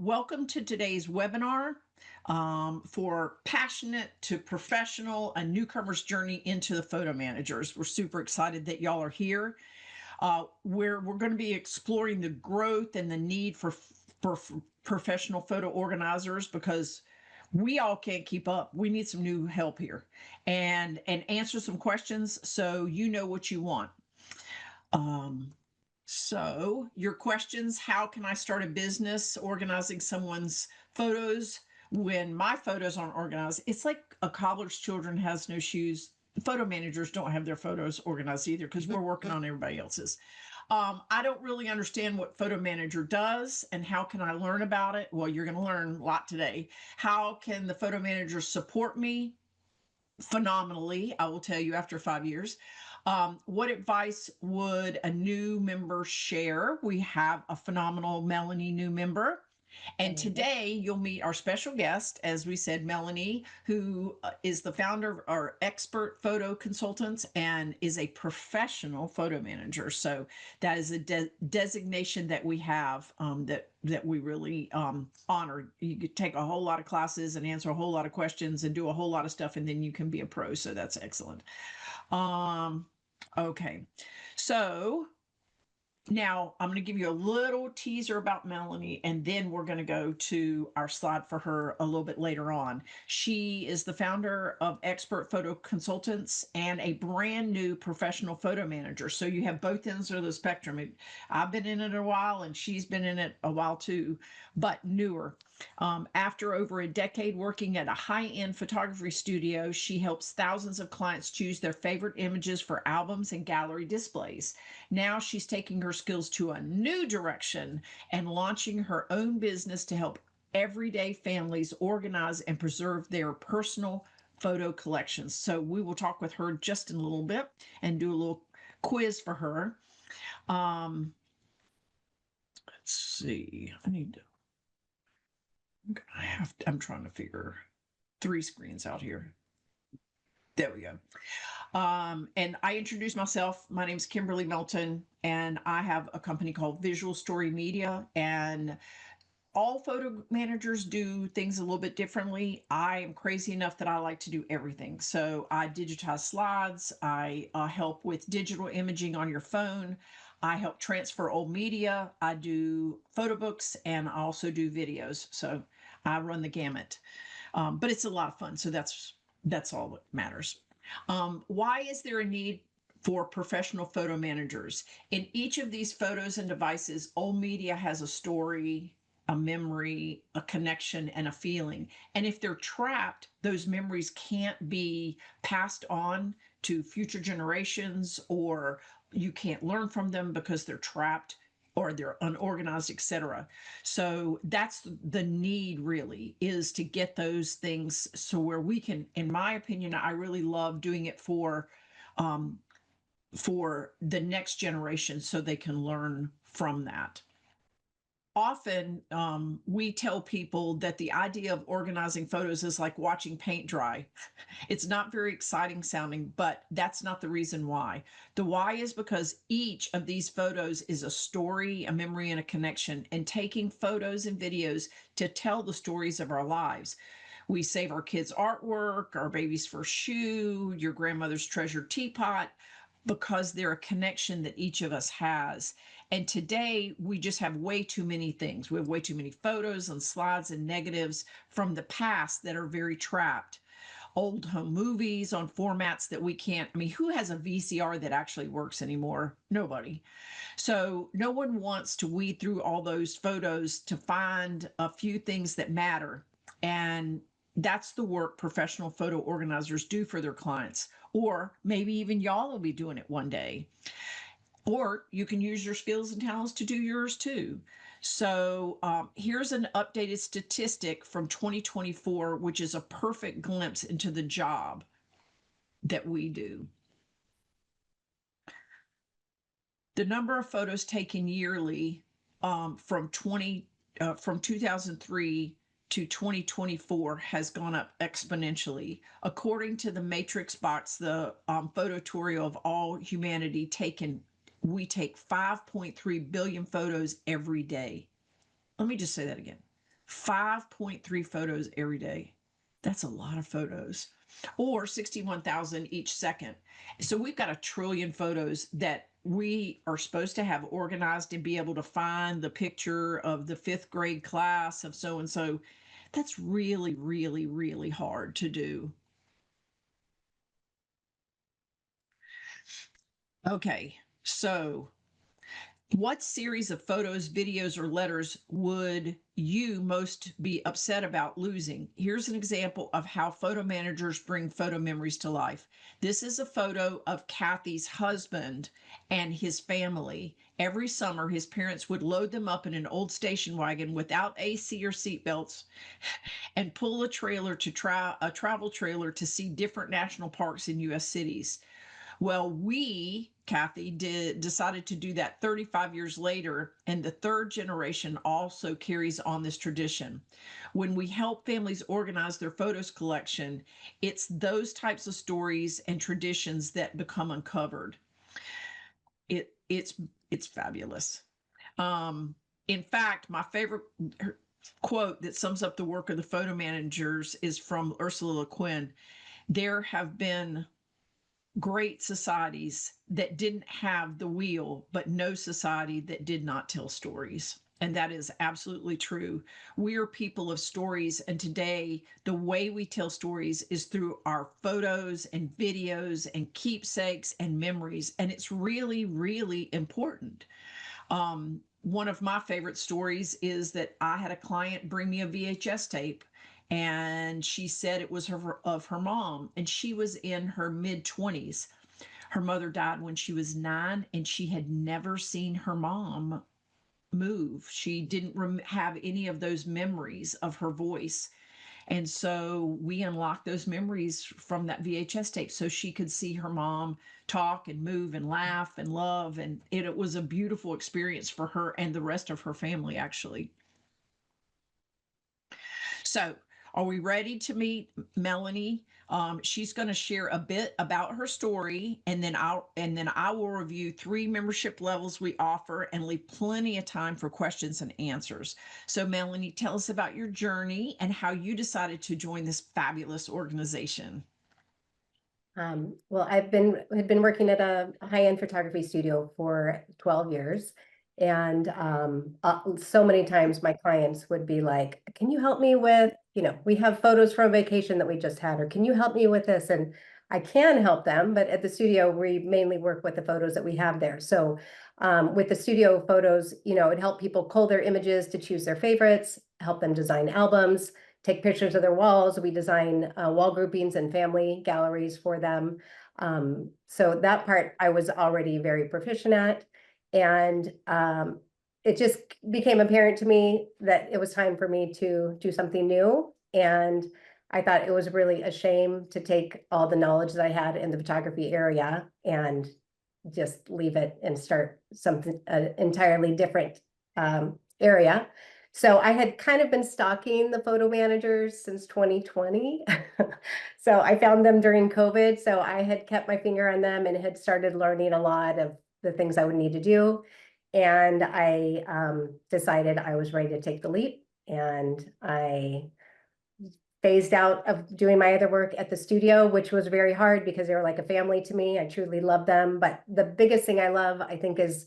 welcome to today's webinar for passionate to professional, a newcomer's journey into the photo managers. We're super excited that y'all are here. We're going to be exploring the growth and the need for professional photo organizers because we all can't keep up. We need some new help here and answer some questions so you know what you want. So your questions, how can I start a business organizing someone's photos when my photos aren't organized? It's like a cobbler's children has no shoes. Photo managers don't have their photos organized either because we're working on everybody else's. I don't really understand what photo manager does and how can I learn about it? Well, you're going to learn a lot today. How can the photo manager support me? Phenomenally, I will tell you after 5 years. What advice would a new member share? We have a phenomenal Melanie new member. And today you'll meet our special guest, as we said, Melanie, who is the founder of our Expert Photo Consultants and is a professional photo manager. So that is a designation that we have that we really honor. You could take a whole lot of classes and answer a whole lot of questions and do a whole lot of stuff, and then you can be a pro. So that's excellent. Okay, so now I'm going to give you a little teaser about Melanie, and then we're going to go to our slide for her a little bit later on. She is the founder of Expert Photo Consultants and a brand new professional photo manager. So you have both ends of the spectrum. I've been in it a while, and she's been in it a while too, but newer. After over a decade working at a high-end photography studio, she helps thousands of clients choose their favorite images for albums and gallery displays. Now she's taking her skills to a new direction and launching her own business to help everyday families organize and preserve their personal photo collections. So we will talk with her just in a little bit and do a little quiz for her. Let's see. I'm trying to figure 3 screens out here. There we go. And I introduced myself. My name is Kimberly Melton, and I have a company called Visual Story Media. And all photo managers do things a little bit differently. I am crazy enough that I like to do everything. So I digitize slides. I help with digital imaging on your phone. I help transfer old media. I do photo books, and I also do videos. So I run the gamut. But it's a lot of fun. So that's all that matters. Why is there a need for professional photo managers? In each of these photos and devices, old media has a story, a memory, a connection, and a feeling. And if they're trapped, those memories can't be passed on to future generations, or you can't learn from them because they're trapped or they're unorganized, etc. So that's the need, really, is to get those things so where we can, in my opinion, I really love doing it for the next generation so they can learn from that. Often we tell people that the idea of organizing photos is like watching paint dry. It's not very exciting sounding, but that's not the reason why. The why is because each of these photos is a story, a memory, and a connection, and taking photos and videos to tell the stories of our lives. We save our kids' artwork, our baby's first shoe, your grandmother's treasured teapot, because they're a connection that each of us has. And today we just have way too many things. We have way too many photos and slides and negatives from the past that are very trapped. Old home movies on formats that we can't, I mean, who has a VCR that actually works anymore? Nobody. So no one wants to weed through all those photos to find a few things that matter. And that's the work professional photo organizers do for their clients. Or maybe even y'all will be doing it one day. Or you can use your skills and talents to do yours too. So here's an updated statistic from 2024, which is a perfect glimpse into the job that we do. The number of photos taken yearly from 2003 to 2024 has gone up exponentially. According to the Matrix Box, the phototorial of all humanity taken, we take 5.3 billion photos every day. Let me just say that again. 5.3 photos every day. That's a lot of photos, or 61,000 each second. So we've got a trillion photos that we are supposed to have organized and be able to find the picture of the fifth grade class of so and so. That's really, really, really hard to do. Okay, so what series of photos, videos, or letters would you most be upset about losing? Here's an example of how photo managers bring photo memories to life. This is a photo of Kathy's husband and his family. Every summer, his parents would load them up in an old station wagon without AC or seatbelts and pull a trailer to a travel trailer to see different national parks in U.S. cities. Well, Kathy, decided to do that 35 years later, and the third generation also carries on this tradition. When we help families organize their photos collection, it's those types of stories and traditions that become uncovered. It's fabulous. In fact, my favorite quote that sums up the work of the photo managers is from Ursula Le Guin. There have been great societies that didn't have the wheel, but no society that did not tell stories. And that is absolutely true. We are people of stories. And today, the way we tell stories is through our photos and videos and keepsakes and memories. And it's really, really important. One of my favorite stories is that I had a client bring me a VHS tape, and she said it was of her mom, and she was in her mid 20s. Her mother died when she was 9, and she had never seen her mom move. She didn't have any of those memories of her voice. And so we unlocked those memories from that VHS tape so she could see her mom talk and move and laugh and love. And it was a beautiful experience for her and the rest of her family, actually. So, are we ready to meet Melanie? She's going to share a bit about her story, and then I will review 3 membership levels we offer and leave plenty of time for questions and answers. So, Melanie, tell us about your journey and how you decided to join this fabulous organization. Well, had been working at a high-end photography studio for 12 years. And so many times my clients would be like, can you help me with, we have photos from a vacation that we just had, or can you help me with this? And I can help them, but at the studio, we mainly work with the photos that we have there. So with the studio photos, it helped people cull their images to choose their favorites, help them design albums, take pictures of their walls. We design wall groupings and family galleries for them. So that part I was already very proficient at. And it just became apparent to me that it was time for me to do something new. And I thought it was really a shame to take all the knowledge that I had in the photography area and just leave it and start something, an entirely different area. So I had kind of been stalking the photo managers since 2020. So I found them during COVID. So I had kept my finger on them and had started learning a lot of the things I would need to do. And I decided I was ready to take the leap. And I phased out of doing my other work at the studio, which was very hard because they were like a family to me. I truly love them. But the biggest thing I love, I think, is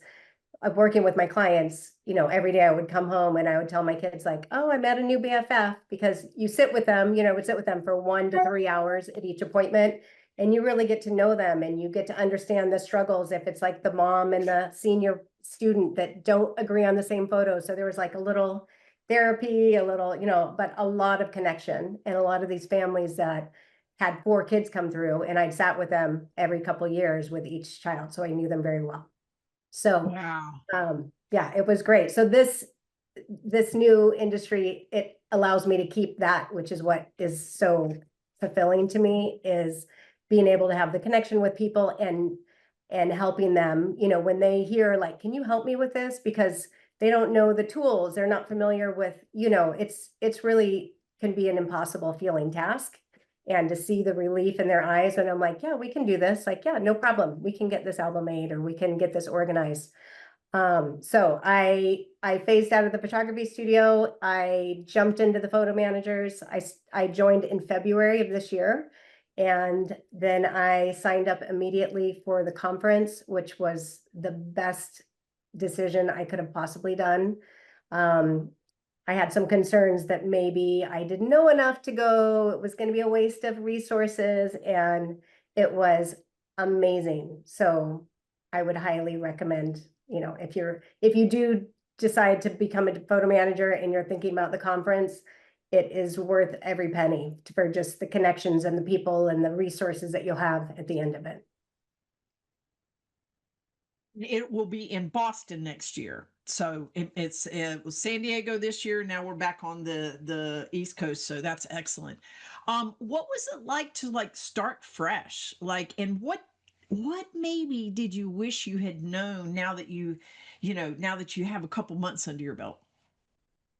of working with my clients. Every day I would come home and I would tell my kids like, oh, I met a new BFF, because you sit with them, I would sit with them for 1 to 3 hours at each appointment. And you really get to know them and you get to understand the struggles. If it's like the mom and the senior student that don't agree on the same photo. So there was like a little therapy, a little, but a lot of connection, and a lot of these families that had 4 kids come through, and I'd sat with them every couple of years with each child. So I knew them very well. So, Wow. Yeah, it was great. So this new industry, it allows me to keep that, which is what is so fulfilling to me, is being able to have the connection with people and helping them, when they hear like, can you help me with this? Because they don't know the tools, they're not familiar with, it's really can be an impossible feeling task. And to see the relief in their eyes when I'm like, yeah, we can do this. Like, yeah, no problem. We can get this album made, or we can get this organized. So I I phased out of the photography studio. I jumped into the photo managers. I joined in February of this year. And then I signed up immediately for the conference, which was the best decision I could have possibly done. I had some concerns that maybe I didn't know enough to go. It was going to be a waste of resources, and it was amazing. So I would highly recommend, if you do decide to become a photo manager and you're thinking about the conference, it is worth every penny for just the connections and the people and the resources that you'll have at the end of it. It will be in Boston next year. So it was San Diego this year. Now we're back on the East Coast. So that's excellent. What was it like to like start fresh? Like, and what maybe did you wish you had known now that now that you have a couple months under your belt?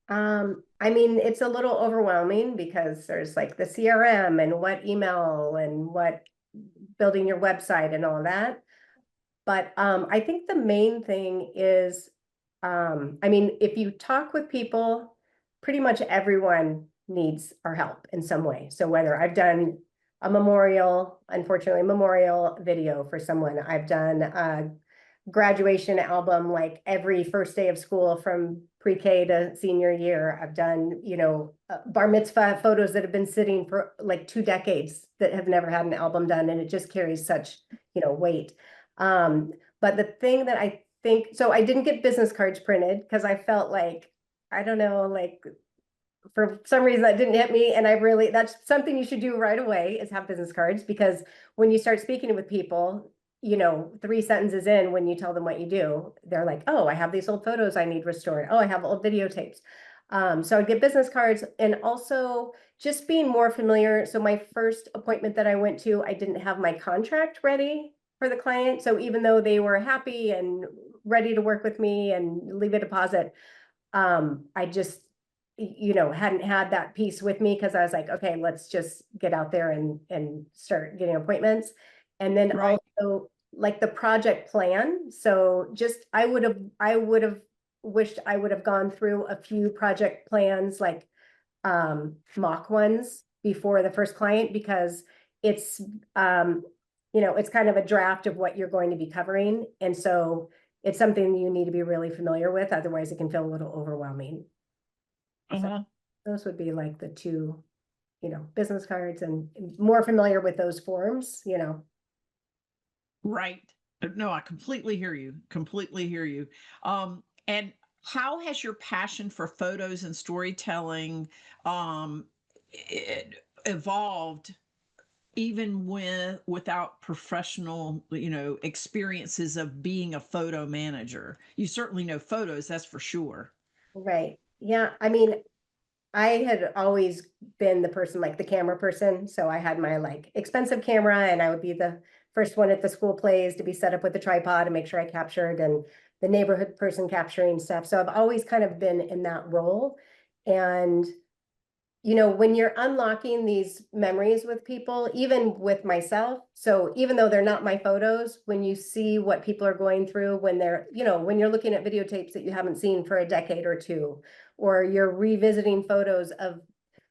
I mean, it's a little overwhelming because there's like the CRM and what email and what building your website and all that. But I think the main thing is, I mean, if you talk with people, pretty much everyone needs our help in some way. So whether I've done a memorial, unfortunately, a memorial video for someone, I've done a graduation album like every first day of school from pre-K to senior year. I've done, bar mitzvah photos that have been sitting for like 2 decades that have never had an album done, and it just carries such, weight. But the thing that I think, so I didn't get business cards printed because I felt like, I don't know, like for some reason that didn't hit me. And that's something you should do right away, is have business cards, because when you start speaking with people, 3 sentences in, when you tell them what you do, they're like, oh, I have these old photos I need restored. Oh, I have old videotapes. So I'd get business cards, and also just being more familiar. So my first appointment that I went to, I didn't have my contract ready for the client. So even though they were happy and ready to work with me and leave a deposit, I just, hadn't had that piece with me, because I was like, okay, let's just get out there and start getting appointments. And then Right. also like the project plan. So just, I would have wished I would have gone through a few project plans, like mock ones before the first client, because it's it's kind of a draft of what you're going to be covering. And so it's something you need to be really familiar with. Otherwise it can feel a little overwhelming. So Uh-huh. those would be like the two, business cards, and more familiar with those forms. Right. No, I completely hear you. Completely hear you. And how has your passion for photos and storytelling um evolved even without professional, experiences of being a photo manager? You certainly know photos, that's for sure. Right. Yeah. I mean, I had always been the person, like the camera person. So I had my like expensive camera, and I would be the first one at the school plays to be set up with the tripod and make sure I captured, and the neighborhood person capturing stuff. So I've always kind of been in that role. And when you're unlocking these memories with people, even with myself, so even though they're not my photos, when you see what people are going through, when when you're looking at videotapes that you haven't seen for a decade or two, or you're revisiting photos of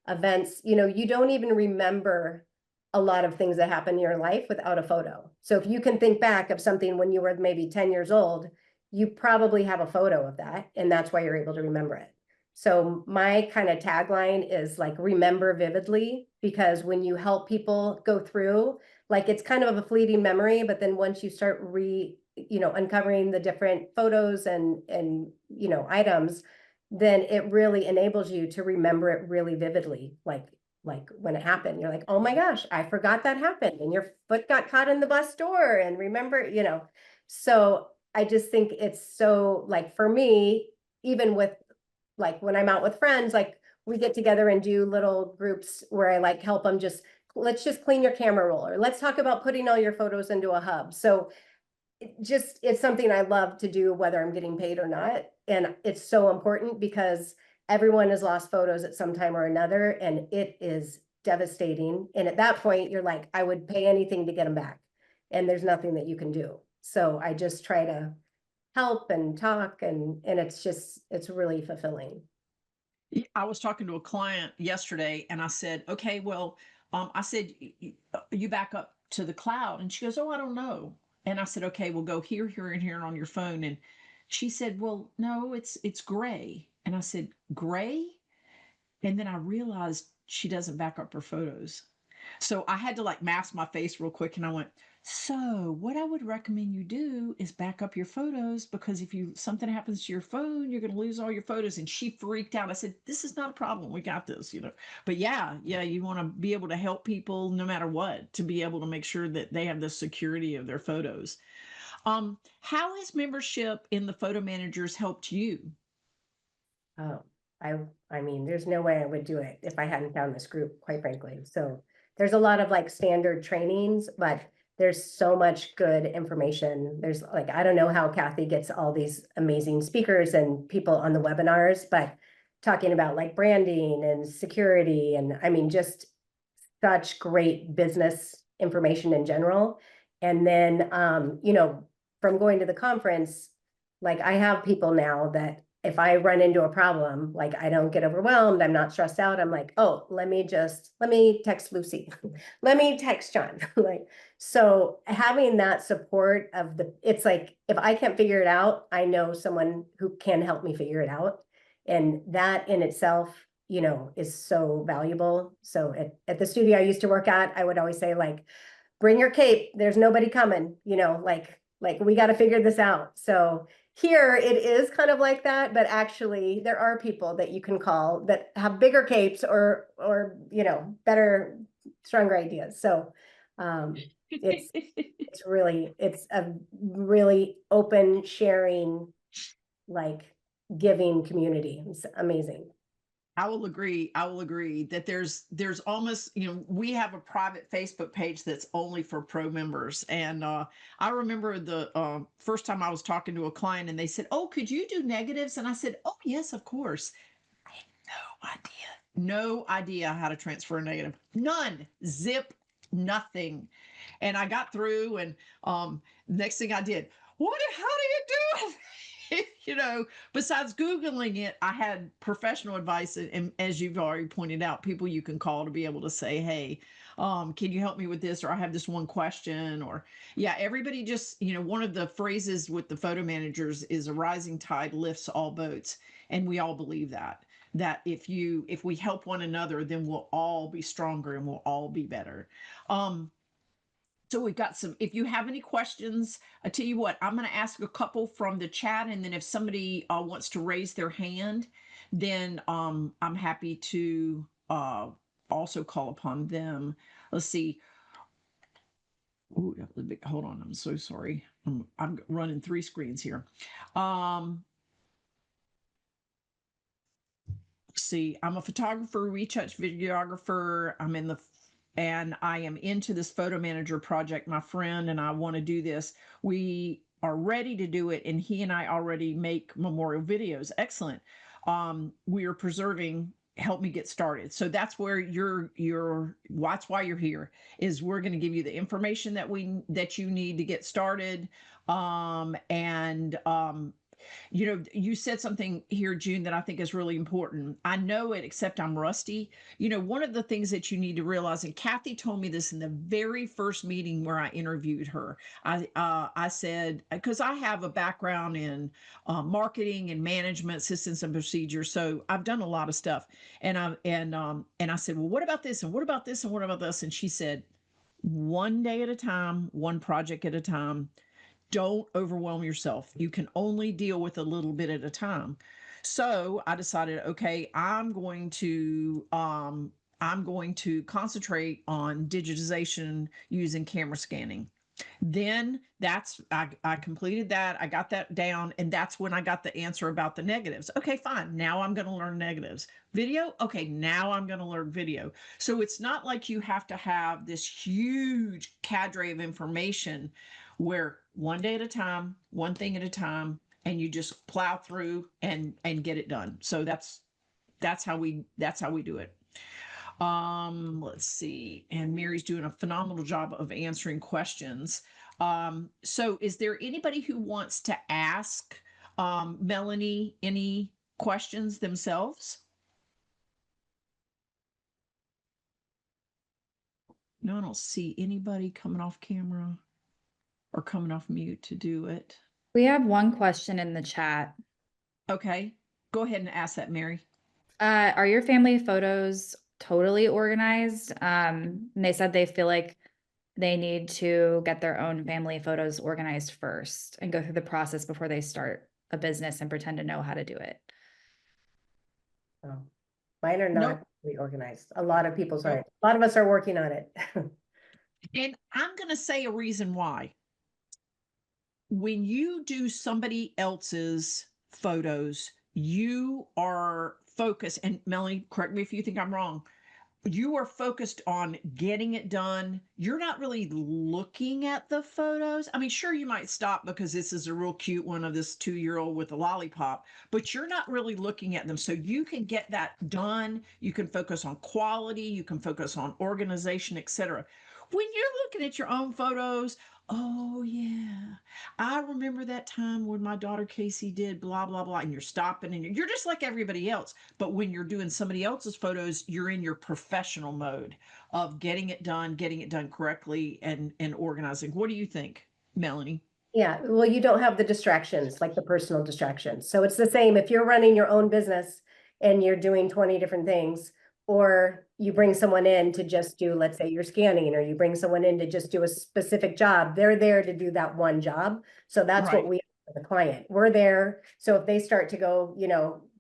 events, you don't even remember a lot of things that happen in your life without a photo. So if you can think back of something when you were maybe 10 years old, you probably have a photo of that, and that's why you're able to remember it. So my kind of tagline is like, remember vividly, because when you help people go through, like, it's kind of a fleeting memory, but then once you start uncovering the different photos and items, then it really enables you to remember it really vividly. Like when it happened, you're like, oh my gosh, I forgot that happened. And your foot got caught in the bus door, and remember. So I just think it's so, like, for me, even with, like, when I'm out with friends, like, we get together and do little groups where I like help them, let's just clean your camera roll, or let's talk about putting all your photos into a hub. So it's something I love to do, whether I'm getting paid or not. And it's so important because everyone has lost photos at some time or another, and it is devastating. And at that point, you're like, I would pay anything to get them back. And there's nothing that you can do. So I just try to help and talk, and it's really fulfilling. I was talking to a client yesterday and I said, okay, well, I said, you back up to the cloud. And she goes, oh, I don't know. And I said, okay, we'll go here, here, and here on your phone. And she said, well, no, it's gray. And I said, gray? And then I realized she doesn't back up her photos. So I had to like mask my face real quick and I went, so what I would recommend you do is back up your photos because if you something happens to your phone, you're going to lose all your photos. And she freaked out. I said, this is not a problem. We got this, you know. But yeah, you want to be able to help people no matter what, to be able to make sure that they have the security of their photos. How has membership in the photo managers helped you? Oh, I I mean, there's no way I would do it if I hadn't found this group, quite frankly. So there's a lot of like standard trainings, but there's so much good information. There's like, I don't know how Kathy gets all these amazing speakers and people on the webinars, but talking about like branding and security, and I mean, just such great business information in general. And then, from going to the conference, like I have people now that if I run into a problem, like I don't get overwhelmed, I'm not stressed out. I'm like, oh, let me text Lucy, let me text John. Like, so having that support of it's like, if I can't figure it out, I know someone who can help me figure it out. And that in itself, is so valuable. So at the studio I used to work at, I would always say like, bring your cape. There's nobody coming, like we got to figure this out. So here it is kind of like that, but actually there are people that you can call that have bigger capes or better, stronger ideas. So it's it's a really open, sharing, like giving community. It's amazing. I will agree. I will agree that there's almost, we have a private Facebook page that's only for pro members. And I remember the first time I was talking to a client and they said, "Oh, could you do negatives?" And I said, "Oh, yes, of course." I had no idea how to transfer a negative. None. Zip. Nothing. And I got through, and next thing I did, how do you do it? Besides Googling it, I had professional advice. And as you've already pointed out, people you can call to be able to say, hey, can you help me with this? Or I have this one question. Or, yeah, everybody just, one of the phrases with the photo managers is a rising tide lifts all boats. And we all believe that if we help one another, then we'll all be stronger and we'll all be better. So we've got if you have any questions, I tell you what, I'm going to ask a couple from the chat. And then if somebody wants to raise their hand, then I'm happy to also call upon them. Let's see. Ooh, hold on. I'm so sorry. I'm running three screens here. See, I'm a photographer, retouch videographer. And I am into this photo manager project. My friend and I want to do this. We are ready to do it, and he and I already make memorial videos. Excellent. We are preserving. Help me get started. So that's where that's why you're here. Is we're going to give you the information that you need to get started. And you said something here, June, that I think is really important. I know it, except I'm rusty. One of the things that you need to realize, and Kathy told me this in the very first meeting where I interviewed her. I said, because I have a background in marketing and management systems and procedures, so I've done a lot of stuff. And I said, well, what about this? And what about this? And what about this? And she said, one day at a time, one project at a time. Don't overwhelm yourself. You can only deal with a little bit at a time. So I decided, okay, I'm going to concentrate on digitization using camera scanning. Then I completed that. I got that down. And that's when I got the answer about the negatives. Okay, fine. Now I'm going to learn negatives. Video. Okay, now I'm going to learn video. So it's not like you have to have this huge cadre of information where one day at a time, one thing at a time, and you just plow through and get it done. So that's how we do it. Let's see. And Mary's doing a phenomenal job of answering questions. So is there anybody who wants to ask Melanie any questions themselves? No, I don't see anybody coming off camera or coming off mute to do it. We have one question in the chat. Okay, go ahead and ask that, Mary. Are your family photos totally organized? And they said they feel like they need to get their own family photos organized first and go through the process before they start a business and pretend to know how to do it. Oh, mine are Nope. not really organized. A lot of people's Nope. aren't. A lot of us are working on it. And I'm going to say a reason why. When you do somebody else's photos, you are focused, and Melanie, correct me if you think I'm wrong. You are focused on getting it done. You're not really looking at the photos. I mean, sure, you might stop because this is a real cute one of this 2-year-old with a lollipop, but you're not really looking at them. So you can get that done. You can focus on quality, you can focus on organization, etc. When you're looking at your own photos, oh yeah, I remember that time when my daughter Casey did blah blah blah, and you're stopping and you're just like everybody else. But when you're doing somebody else's photos, you're in your professional mode of getting it done correctly, and organizing. What do you think, Melanie? Yeah, well, you don't have the distractions, like the personal distractions. So it's the same if you're running your own business and you're doing 20 different things, or you bring someone in to just do, let's say you're scanning, or you bring someone in to just do a specific job. They're there to do that one job. So that's what Right. we for the client. We're there. So if they start to go,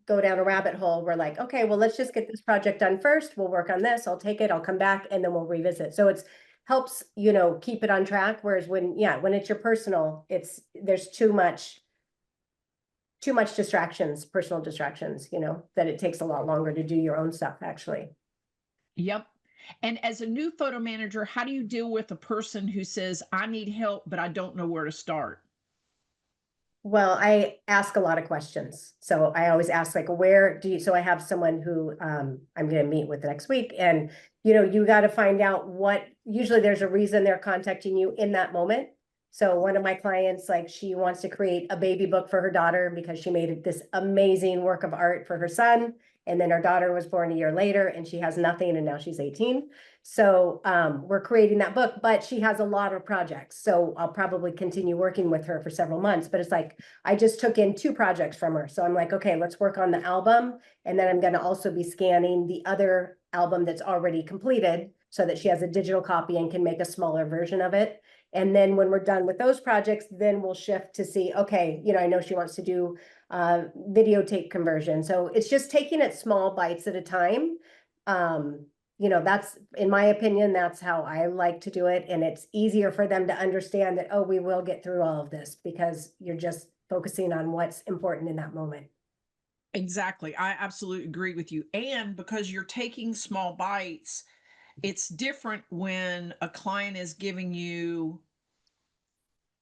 go down a rabbit hole, we're like, okay, well, let's just get this project done first. We'll work on this. I'll take it, I'll come back, and then we'll revisit. So it's helps, keep it on track. Whereas when it's your personal, there's too much distractions, personal distractions, that it takes a lot longer to do your own stuff, actually. Yep. And as a new photo manager, how do you deal with a person who says, I need help, but I don't know where to start? Well, I ask a lot of questions. So I always ask like, where do you, so I have someone who I'm going to meet with next week, and you got to find out usually there's a reason they're contacting you in that moment. So one of my clients, like, she wants to create a baby book for her daughter because she made this amazing work of art for her son. And then her daughter was born a year later and she has nothing, and now she's 18. So we're creating that book, but she has a lot of projects. So I'll probably continue working with her for several months, but it's like, I just took in 2 projects from her. So I'm like, okay, let's work on the album. And then I'm going to also be scanning the other album that's already completed so that she has a digital copy and can make a smaller version of it. And then when we're done with those projects, then we'll shift to see, okay, I know she wants to do videotape conversion. So it's just taking it small bites at a time. That's, in my opinion, that's how I like to do it. And it's easier for them to understand that, oh, we will get through all of this because you're just focusing on what's important in that moment. Exactly. I absolutely agree with you. And because you're taking small bites, it's different when a client is giving you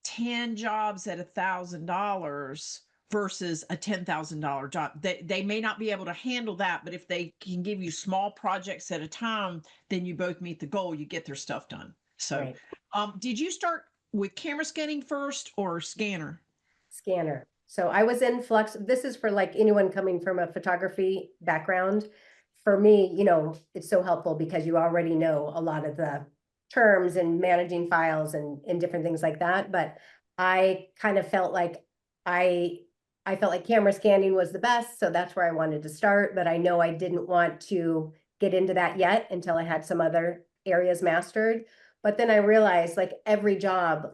10 jobs at $1,000 versus a $10,000 job. They may not be able to handle that, but if they can give you small projects at a time, then you both meet the goal, you get their stuff done. So, Right. did you start with camera scanning first or scanner? Scanner. So I was in Flux. This is for like anyone coming from a photography background. For me, it's so helpful because you already know a lot of the terms and managing files and different things like that. But I kind of felt like I I felt like camera scanning was the best, so that's where I wanted to start. But I know I didn't want to get into that yet until I had some other areas mastered. But then I realized, like, every job,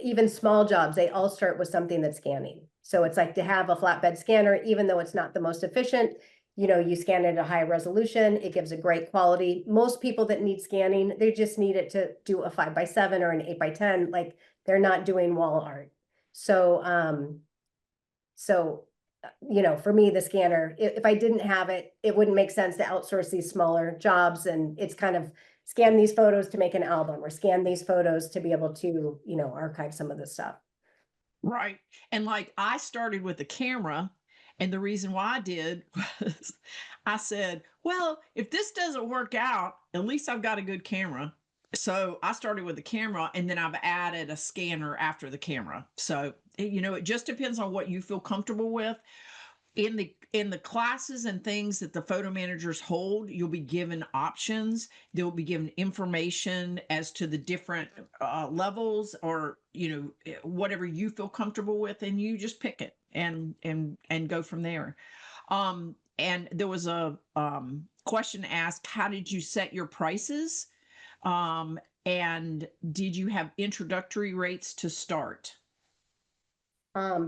even small jobs, they all start with something that's scanning. So it's like to have a flatbed scanner, even though it's not the most efficient, you scan it at a high resolution, it gives a great quality. Most people that need scanning, they just need it to do a 5x7 or an 8x10, like they're not doing wall art. So, for me, the scanner, if I didn't have it, it wouldn't make sense to outsource these smaller jobs. And it's kind of scan these photos to make an album, or scan these photos to be able to, archive some of this stuff. Right. And like I started with a camera And the reason why I did was I said, well, if this doesn't work out, at least I've got a good camera. So I started with the camera and then I've added a scanner after the camera. So, it just depends on what you feel comfortable with. In the classes and things that the photo managers hold, you'll be given options. They'll be given information as to the different levels, or whatever you feel comfortable with, and you just pick it and go from there. And there was a question asked, how did you set your prices? And did you have introductory rates to start?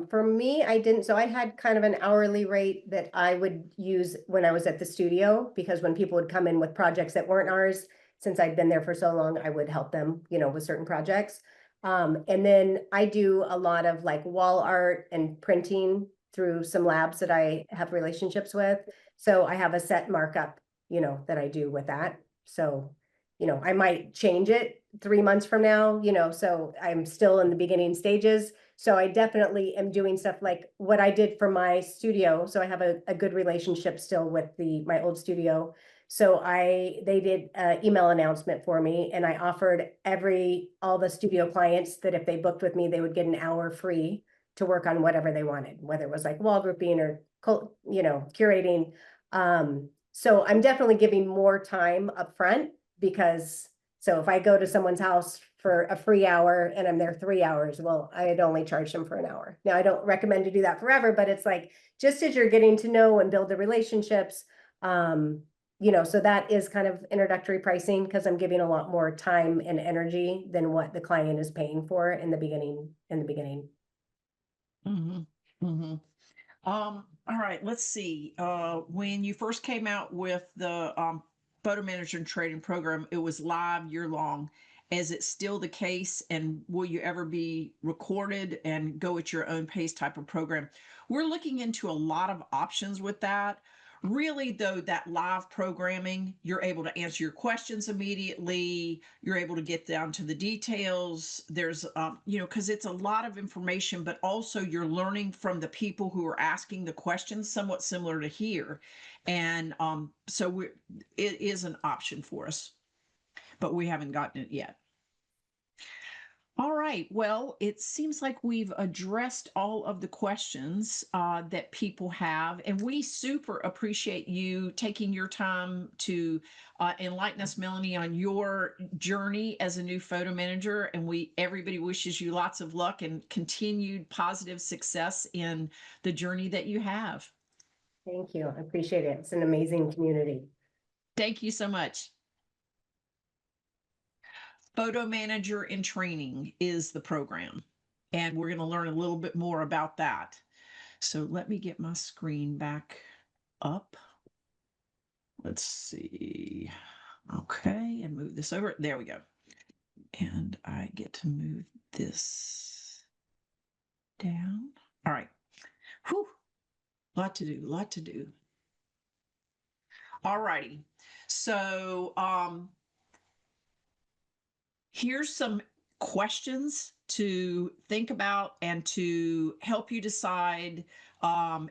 For me, I didn't, so I had kind of an hourly rate that I would use when I was at the studio, because when people would come in with projects that weren't ours, since I'd been there for so long, I would help them, with certain projects. And then I do a lot of like wall art and printing through some labs that I have relationships with. So I have a set markup, that I do with that. So, I might change it 3 months from now, so I'm still in the beginning stages. So I definitely am doing stuff like what I did for my studio. So I have a good relationship still with my old studio. So they did an email announcement for me, and I offered all the studio clients that if they booked with me, they would get an hour free to work on whatever they wanted, whether it was like wall grouping or curating. So I'm definitely giving more time up front, because so if I go to someone's house for a free hour and I'm there 3 hours, well, I'd only charge them for an hour. Now, I don't recommend to do that forever, but it's like, just as you're getting to know and build the relationships, so that is kind of introductory pricing, because I'm giving a lot more time and energy than what the client is paying for in the beginning. Mm-hmm. Mm-hmm. All right, let's see. When you first came out with the photo management training program, it was live year long. Is it still the case? And will you ever be recorded and go at your own pace type of program? We're looking into a lot of options with that. Really, though, that live programming, you're able to answer your questions immediately. You're able to get down to the details. There's, because it's a lot of information, but also you're learning from the people who are asking the questions, somewhat similar to here. And so it is an option for us, but we haven't gotten it yet. All right. Well, it seems like we've addressed all of the questions that people have, and we super appreciate you taking your time to enlighten us, Melanie, on your journey as a new photo manager. And everybody wishes you lots of luck and continued positive success in the journey that you have. Thank you. I appreciate it. It's an amazing community. Thank you so much. Photo Manager in Training is the program, and we're going to learn a little bit more about that. So let me get my screen back up. Let's see. Okay, and move this over. There we go. And I get to move this down. All right. Whew. Lot to do, lot to do. All righty. So here's some questions to think about and to help you decide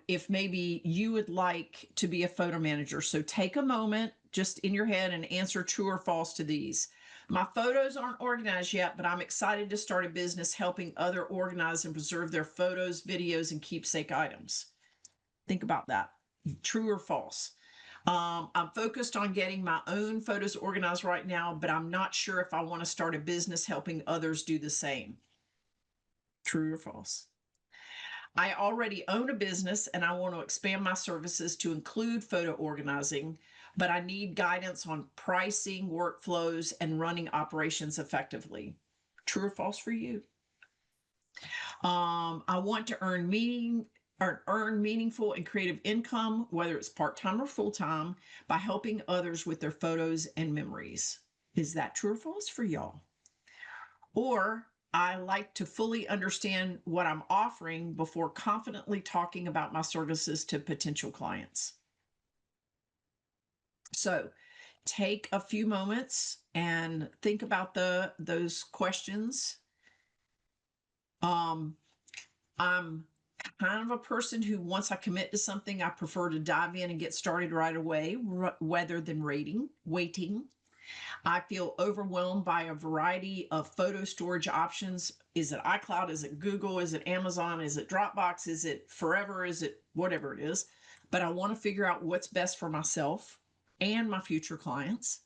if maybe you would like to be a photo manager. So take a moment just in your head and answer true or false to these. My photos aren't organized yet, but I'm excited to start a business helping other organize and preserve their photos, videos, and keepsake items. Think about that. True or false? I'm focused on getting my own photos organized right now, but I'm not sure if I want to start a business helping others do the same. True or false? I already own a business and I want to expand my services to include photo organizing, but I need guidance on pricing, workflows, and running operations effectively. True or false for you? I want to earn meaningful and creative income, whether it's part-time or full-time, by helping others with their photos and memories. Is that true or false for y'all? Or I like to fully understand what I'm offering before confidently talking about my services to potential clients. So take a few moments and think about those questions. I'm kind of a person who, once I commit to something, I prefer to dive in and get started right away rather than waiting. I feel overwhelmed by a variety of photo storage options. Is it iCloud? Is it Google? Is it Amazon? Is it Dropbox? Is it Forever? Is it whatever it is? But I want to figure out what's best for myself and my future clients.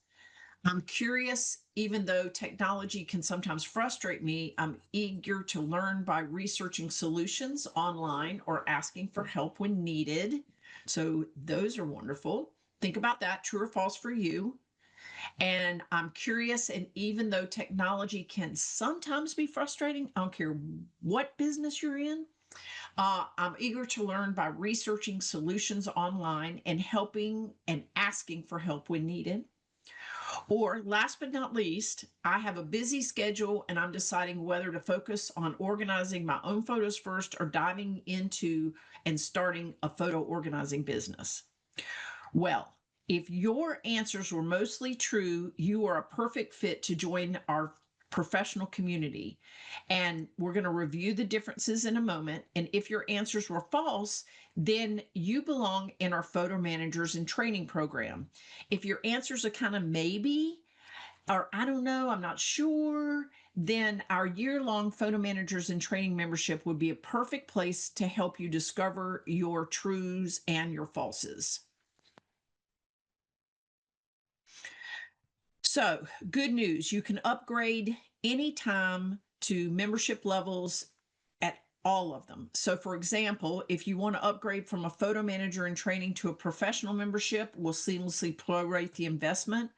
I'm curious, even though technology can sometimes frustrate me, I'm eager to learn by researching solutions online or asking for help when needed. So those are wonderful. Think about that, true or false for you. And I'm curious, and even though technology can sometimes be frustrating, I don't care what business you're in, I'm eager to learn by researching solutions online and helping and asking for help when needed. Or last but not least, I have a busy schedule and I'm deciding whether to focus on organizing my own photos first or diving into and starting a photo organizing business. Well, if your answers were mostly true, you are a perfect fit to join our professional community. And we're going to review the differences in a moment. And if your answers were false, then you belong in our photo managers and training program. If your answers are kind of maybe, or I don't know, I'm not sure, then our year-long photo managers and training membership would be a perfect place to help you discover your truths and your falses. So, good news, you can upgrade anytime to membership levels at all of them. So, for example, if you want to upgrade from a photo manager in training to a professional membership, we'll seamlessly prorate the investment.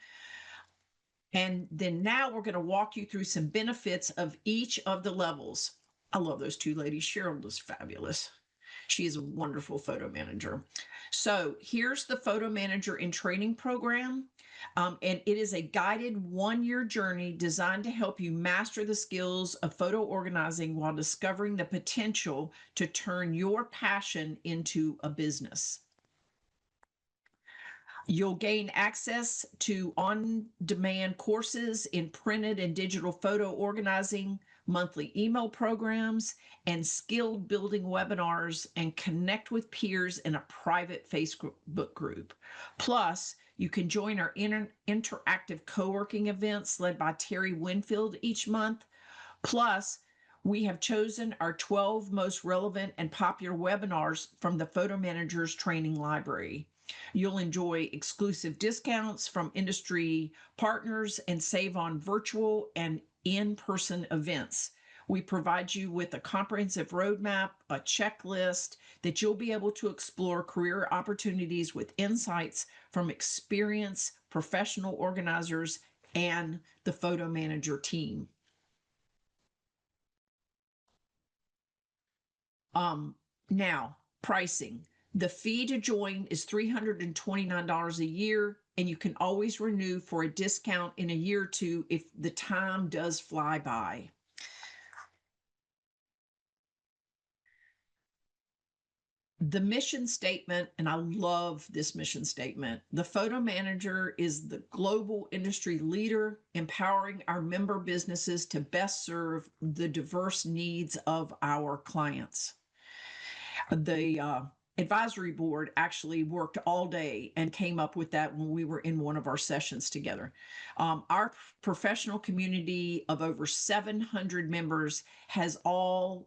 And then now we're going to walk you through some benefits of each of the levels. I love those two ladies. Cheryl is fabulous. She is a wonderful photo manager. So here's the photo manager in training program. And it is a guided 1-year journey designed to help you master the skills of photo organizing while discovering the potential to turn your passion into a business. You'll gain access to on-demand courses in printed and digital photo organizing, monthly email programs, and skill building webinars, and connect with peers in a private Facebook group. Plus, you can join our interactive co-working events led by Terry Winfield each month. Plus, we have chosen our 12 most relevant and popular webinars from the Photo Managers Training Library. You'll enjoy exclusive discounts from industry partners and save on virtual and in-person events. We provide you with a comprehensive roadmap, a checklist that you'll be able to explore career opportunities with insights from experienced professional organizers and the photo manager team. Now, pricing. The fee to join is $329 a year, and you can always renew for a discount in a year or two if the time does fly by. The mission statement, and I love this mission statement, the photo manager is the global industry leader, empowering our member businesses to best serve the diverse needs of our clients. The advisory board actually worked all day and came up with that when we were in one of our sessions together. Our professional community of over 700 members has all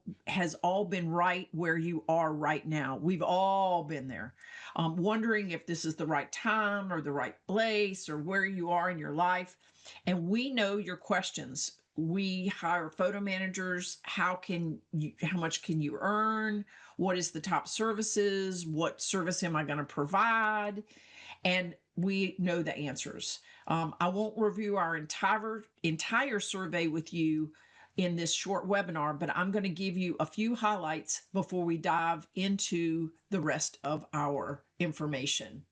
been right where you are right now. We've all been there, wondering if this is the right time or the right place or where you are in your life. And we know your questions. We hire photo managers. How much can you earn? What is the top services? What service am I going to provide? And we know the answers. I won't review our entire survey with you in this short webinar, but I'm going to give you a few highlights before we dive into the rest of our information.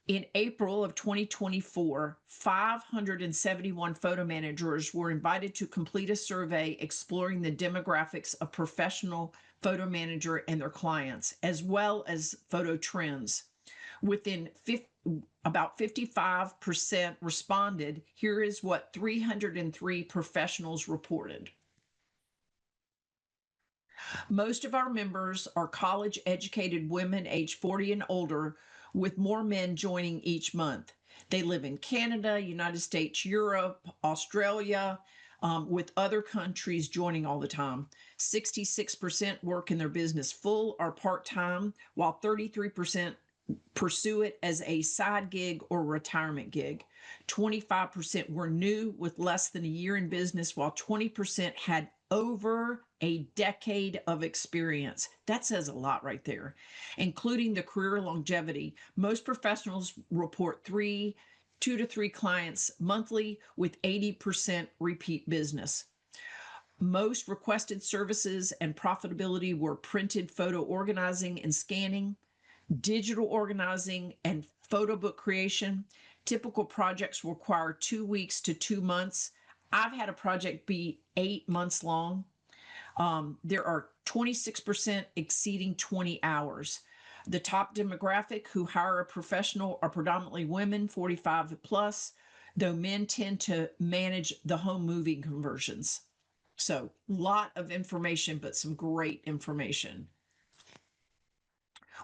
In April of 2024, 571 photo managers were invited to complete a survey exploring the demographics of professional photo manager and their clients, as well as photo trends. About 55% responded. Here is what 303 professionals reported. Most of our members are college educated women aged 40 and older, with more men joining each month. They live in Canada, United States, Europe, Australia, with other countries joining all the time. 66% work in their business full or part time, while 33% pursue it as a side gig or retirement gig. 25% were new with less than a year in business, while 20% had over a decade of experience. That says a lot right there, including the career longevity. Most professionals report 2 to 3 clients monthly, with 80% repeat business. Most requested services and profitability were printed photo organizing and scanning, digital organizing, and photo book creation. Typical projects require 2 weeks to 2 months. I've had a project be 8 months long. There are 26% exceeding 20 hours. The top demographic who hire a professional are predominantly women, 45 plus, though men tend to manage the home moving conversions. So, a lot of information, but some great information.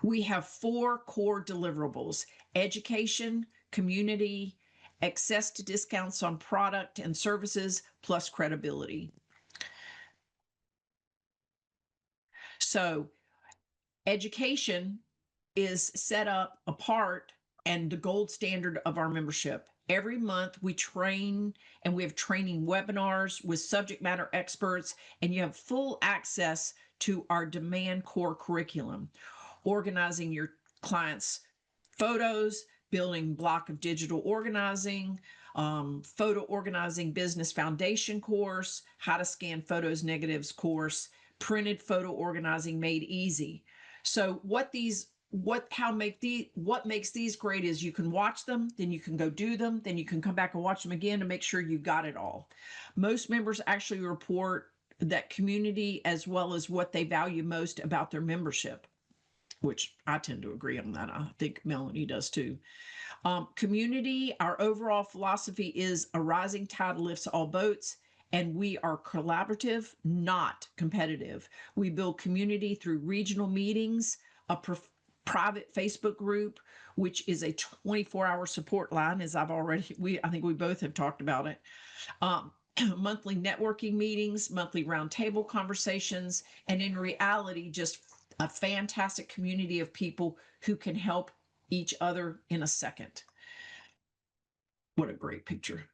We have 4 core deliverables: education, community, access to discounts on product and services, plus credibility. So, education is set up apart and the gold standard of our membership. Every month we train, and we have training webinars with subject matter experts, and you have full access to our demand core curriculum: organizing your clients' photos, building block of digital organizing, photo organizing business foundation course, how to scan photos negatives course, printed photo organizing made easy. So what makes these great is you can watch them, then you can go do them, then you can come back and watch them again to make sure you got it all. Most members actually report that community as well as what they value most about their membership, which I tend to agree on that. I think Melanie does too. Community, our overall philosophy is a rising tide lifts all boats, and we are collaborative, not competitive. We build community through regional meetings, a private Facebook group, which is a 24-hour support line, as I think we both have talked about it. Monthly networking meetings, monthly roundtable conversations, and in reality, just a fantastic community of people who can help each other in a second. What a great picture.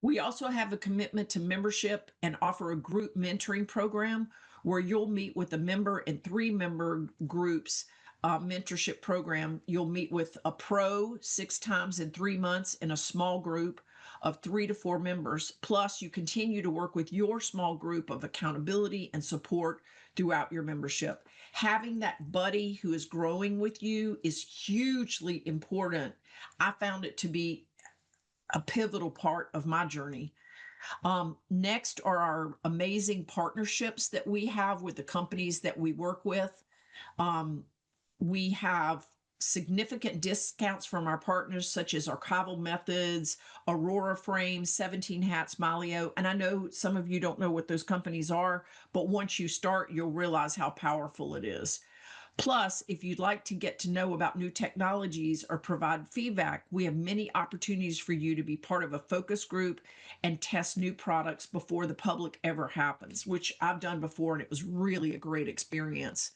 We also have a commitment to membership and offer a group mentoring program where you'll meet with a member in 3-member groups. Mentorship program, you'll meet with a pro 6 times in 3 months in a small group of 3 to 4 members. Plus, you continue to work with your small group of accountability and support throughout your membership. Having that buddy who is growing with you is hugely important. I found it to be a pivotal part of my journey. Next are our amazing partnerships that we have with the companies that we work with. We have significant discounts from our partners, such as Archival Methods, Aurora Frames, 17 Hats, Malio. And I know some of you don't know what those companies are, but once you start, you'll realize how powerful it is. Plus, if you'd like to get to know about new technologies or provide feedback, we have many opportunities for you to be part of a focus group and test new products before the public ever happens, which I've done before, and it was really a great experience.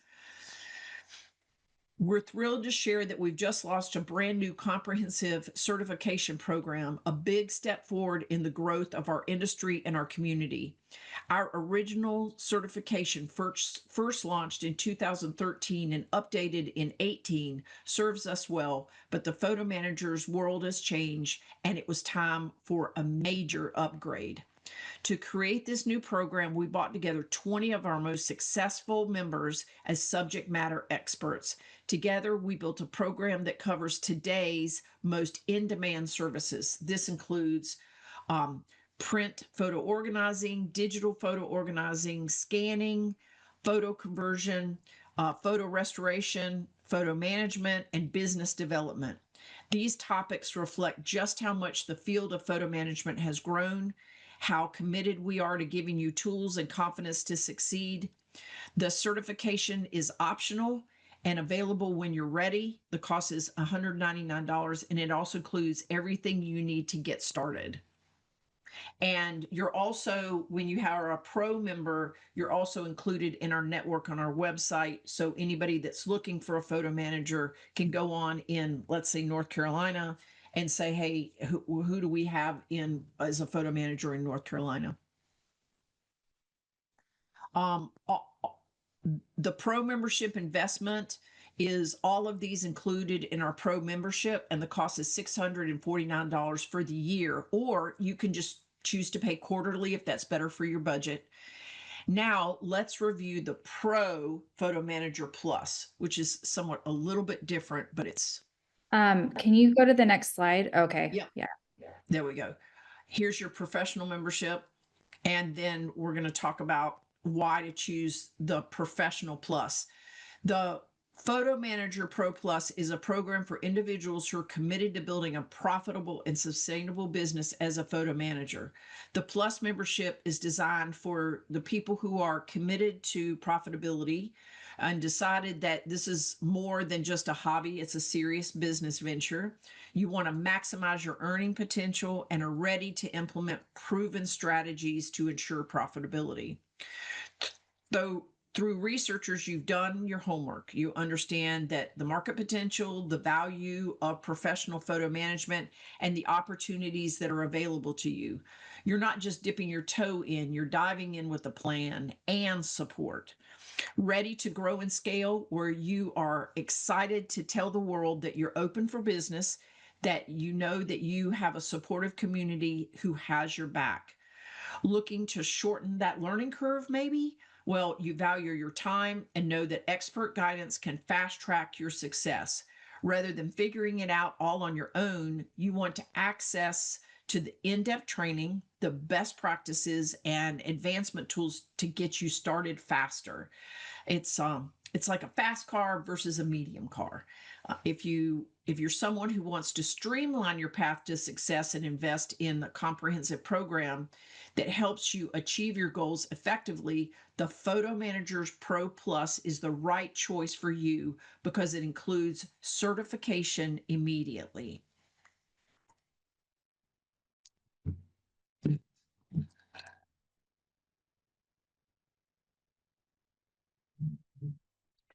We're thrilled to share that we've just launched a brand new comprehensive certification program, a big step forward in the growth of our industry and our community. Our original certification, first launched in 2013 and updated in 2018, serves us well, but the photo manager's world has changed, and it was time for a major upgrade. To create this new program, we brought together 20 of our most successful members as subject matter experts. Together, we built a program that covers today's most in-demand services. This includes print photo organizing, digital photo organizing, scanning, photo conversion, photo restoration, photo management, and business development. These topics reflect just how much the field of photo management has grown how committed we are to giving you tools and confidence to succeed. The certification is optional and available when you're ready. The cost is $199, and it also includes everything you need to get started. And you're also, when you are a pro member, you're also included in our network on our website. So anybody that's looking for a photo manager can go on in, let's say, North Carolina and say, hey, who do we have in as a photo manager in North Carolina? Um, the pro membership investment is all of these included in our pro membership, and the cost is $649 for the year, or you can just choose to pay quarterly if that's better for your budget. Now let's review the Pro Photo Manager Plus, which is somewhat a little bit different, but it's Can you go to the next slide? Okay. Yep. Yeah. there we go. Here's your professional membership, and then we're going to talk about why to choose the Professional Plus. The Photo Manager Pro Plus is a program for individuals who are committed to building a profitable and sustainable business as a photo manager. The Plus membership is designed for the people who are committed to profitability and decided that this is more than just a hobby, it's a serious business venture. You want to maximize your earning potential and are ready to implement proven strategies to ensure profitability. So through researchers, you've done your homework. You understand that the market potential, the value of professional photo management, and the opportunities that are available to you. You're not just dipping your toe in, you're diving in with a plan and support. Ready to grow and scale, where you are excited to tell the world that you're open for business, that you know that you have a supportive community who has your back. Looking to shorten that learning curve, maybe? Well, you value your time and know that expert guidance can fast track your success. Rather than figuring it out all on your own, you want to access to the in-depth training, the best practices, and advancement tools to get you started faster. It's like a fast car versus a medium car. If you're someone who wants to streamline your path to success and invest in a comprehensive program that helps you achieve your goals effectively, the Photo Managers Pro Plus is the right choice for you because it includes certification immediately.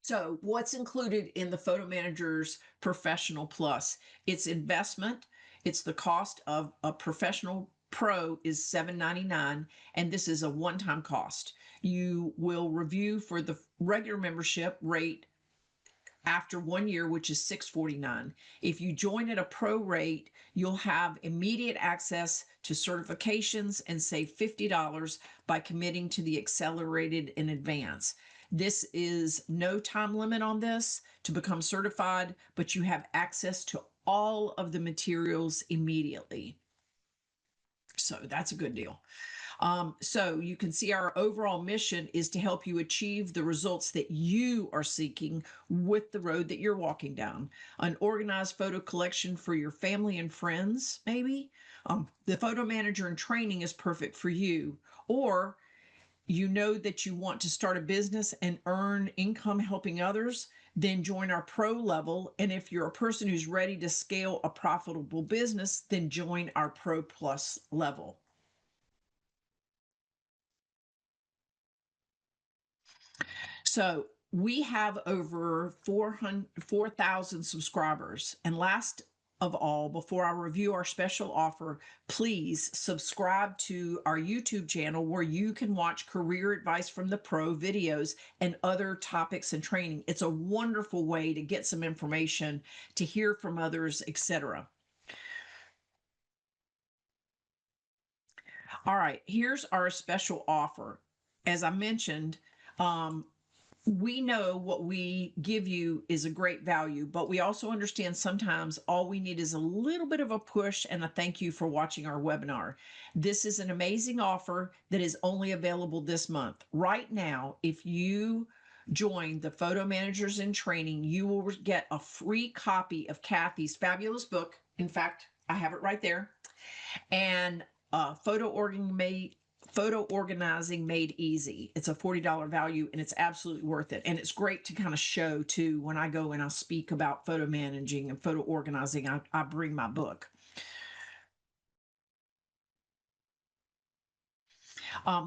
So, what's included in the Photo Manager's Professional Plus? It's investment. It's the cost of a professional pro is $799, and this is a one-time cost. You will review for the regular membership rate after 1 year, which is $649. If you join at a pro rate, you'll have immediate access to certifications and save $50 by committing to the accelerated in advance. This is no time limit on this to become certified, but you have access to all of the materials immediately. So that's a good deal. So you can see our overall mission is to help you achieve the results that you are seeking with the road that you're walking down. An organized photo collection for your family and friends, maybe. The photo manager in training is perfect for you. Or you know that you want to start a business and earn income helping others, then join our pro level. And if you're a person who's ready to scale a profitable business, then join our pro plus level. So we have over 4,000 subscribers. And last of all, before I review our special offer, please subscribe to our YouTube channel where you can watch career advice from the pro videos and other topics and training. It's a wonderful way to get some information, to hear from others, etc. All right, here's our special offer. As I mentioned, we know what we give you is a great value, but we also understand sometimes all we need is a little bit of a push and a thank you for watching our webinar. This is an amazing offer that is only available this month. Right now, if you join the Photo Managers in Training, you will get a free copy of Kathy's fabulous book. In fact, I have it right there. And photo organizing made easy. It's a $40 value and it's absolutely worth it. And it's great to kind of show too when I go and I speak about photo managing and photo organizing, I bring my book.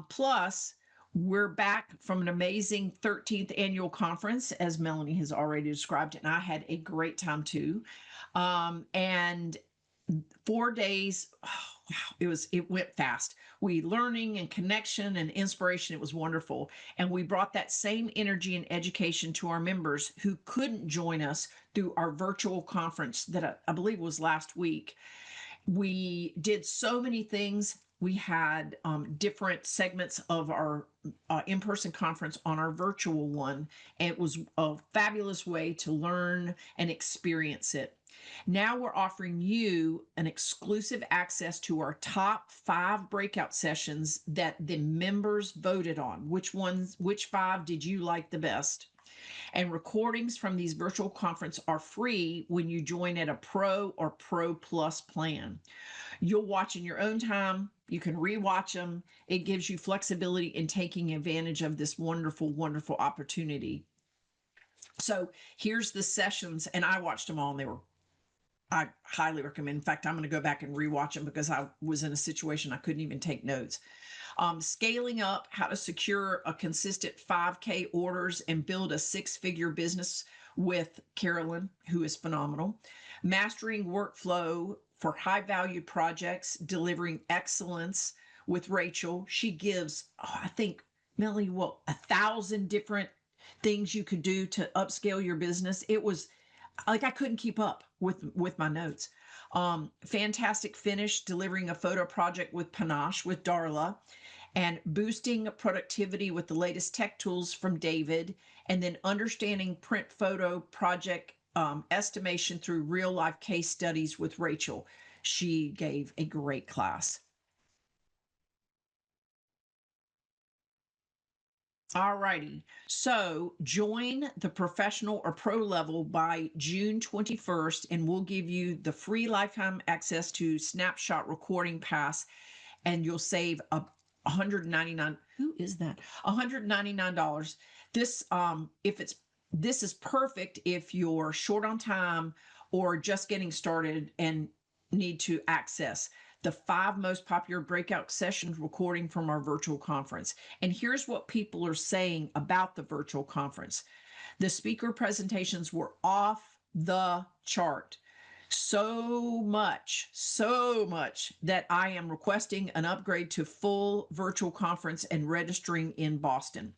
Plus, we're back from an amazing 13th annual conference, as Melanie has already described, and I had a great time too. And 4 days, oh, wow, it went fast. We learning and connection and inspiration. It was wonderful. And we brought that same energy and education to our members who couldn't join us through our virtual conference that I believe was last week. We did so many things. We had different segments of our in-person conference on our virtual one. And it was a fabulous way to learn and experience it. Now we're offering you an exclusive access to our top 5 breakout sessions that the members voted on. Which 5 did you like the best? And recordings from these virtual conferences are free when you join at a Pro or Pro Plus plan. You'll watch in your own time. You can rewatch them. It gives you flexibility in taking advantage of this wonderful, wonderful opportunity. So here's the sessions, and I watched them all, and I highly recommend. In fact, I'm going to go back and rewatch them because I was in a situation I couldn't even take notes. Scaling up, how to secure a consistent 5K orders and build a 6-figure business with Carolyn, who is phenomenal. Mastering workflow for high value projects, delivering excellence with Rachel. She gives, I think, Melanie, 1,000 different things you could do to upscale your business. It was like I couldn't keep up with my notes. Fantastic finish, delivering a photo project with panache with Darla, and boosting productivity with the latest tech tools from David, and then understanding print photo project estimation through real life case studies with Rachel. She gave a great class. All righty. So join the professional or pro level by June 21st, and we'll give you the free lifetime access to Snapshot Recording Pass, and you'll save $199. Who is that? $199. This is perfect if you're short on time or just getting started and need to access the 5 most popular breakout sessions recording from our virtual conference. And here's what people are saying about the virtual conference. The speaker presentations were off the chart. So much that I am requesting an upgrade to full virtual conference and registering in Boston.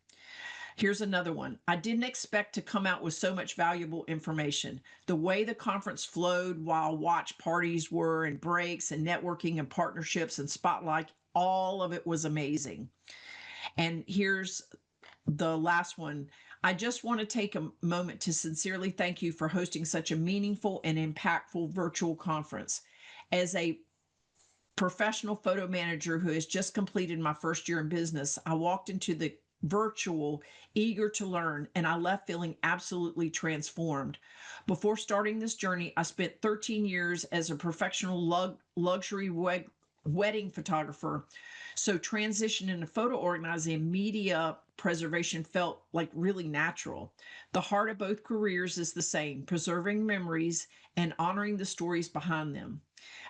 Here's another one. I didn't expect to come out with so much valuable information. The way the conference flowed while watch parties were and breaks and networking and partnerships and spotlight, all of it was amazing. And here's the last one. I just want to take a moment to sincerely thank you for hosting such a meaningful and impactful virtual conference. As a professional photo manager who has just completed my first year in business, I walked into the virtual eager to learn, and I left feeling absolutely transformed. Before starting this journey, I spent 13 years as a professional luxury wedding photographer. So transition into photo organizing and media preservation felt like really natural. The heart of both careers is the same: preserving memories and honoring the stories behind them.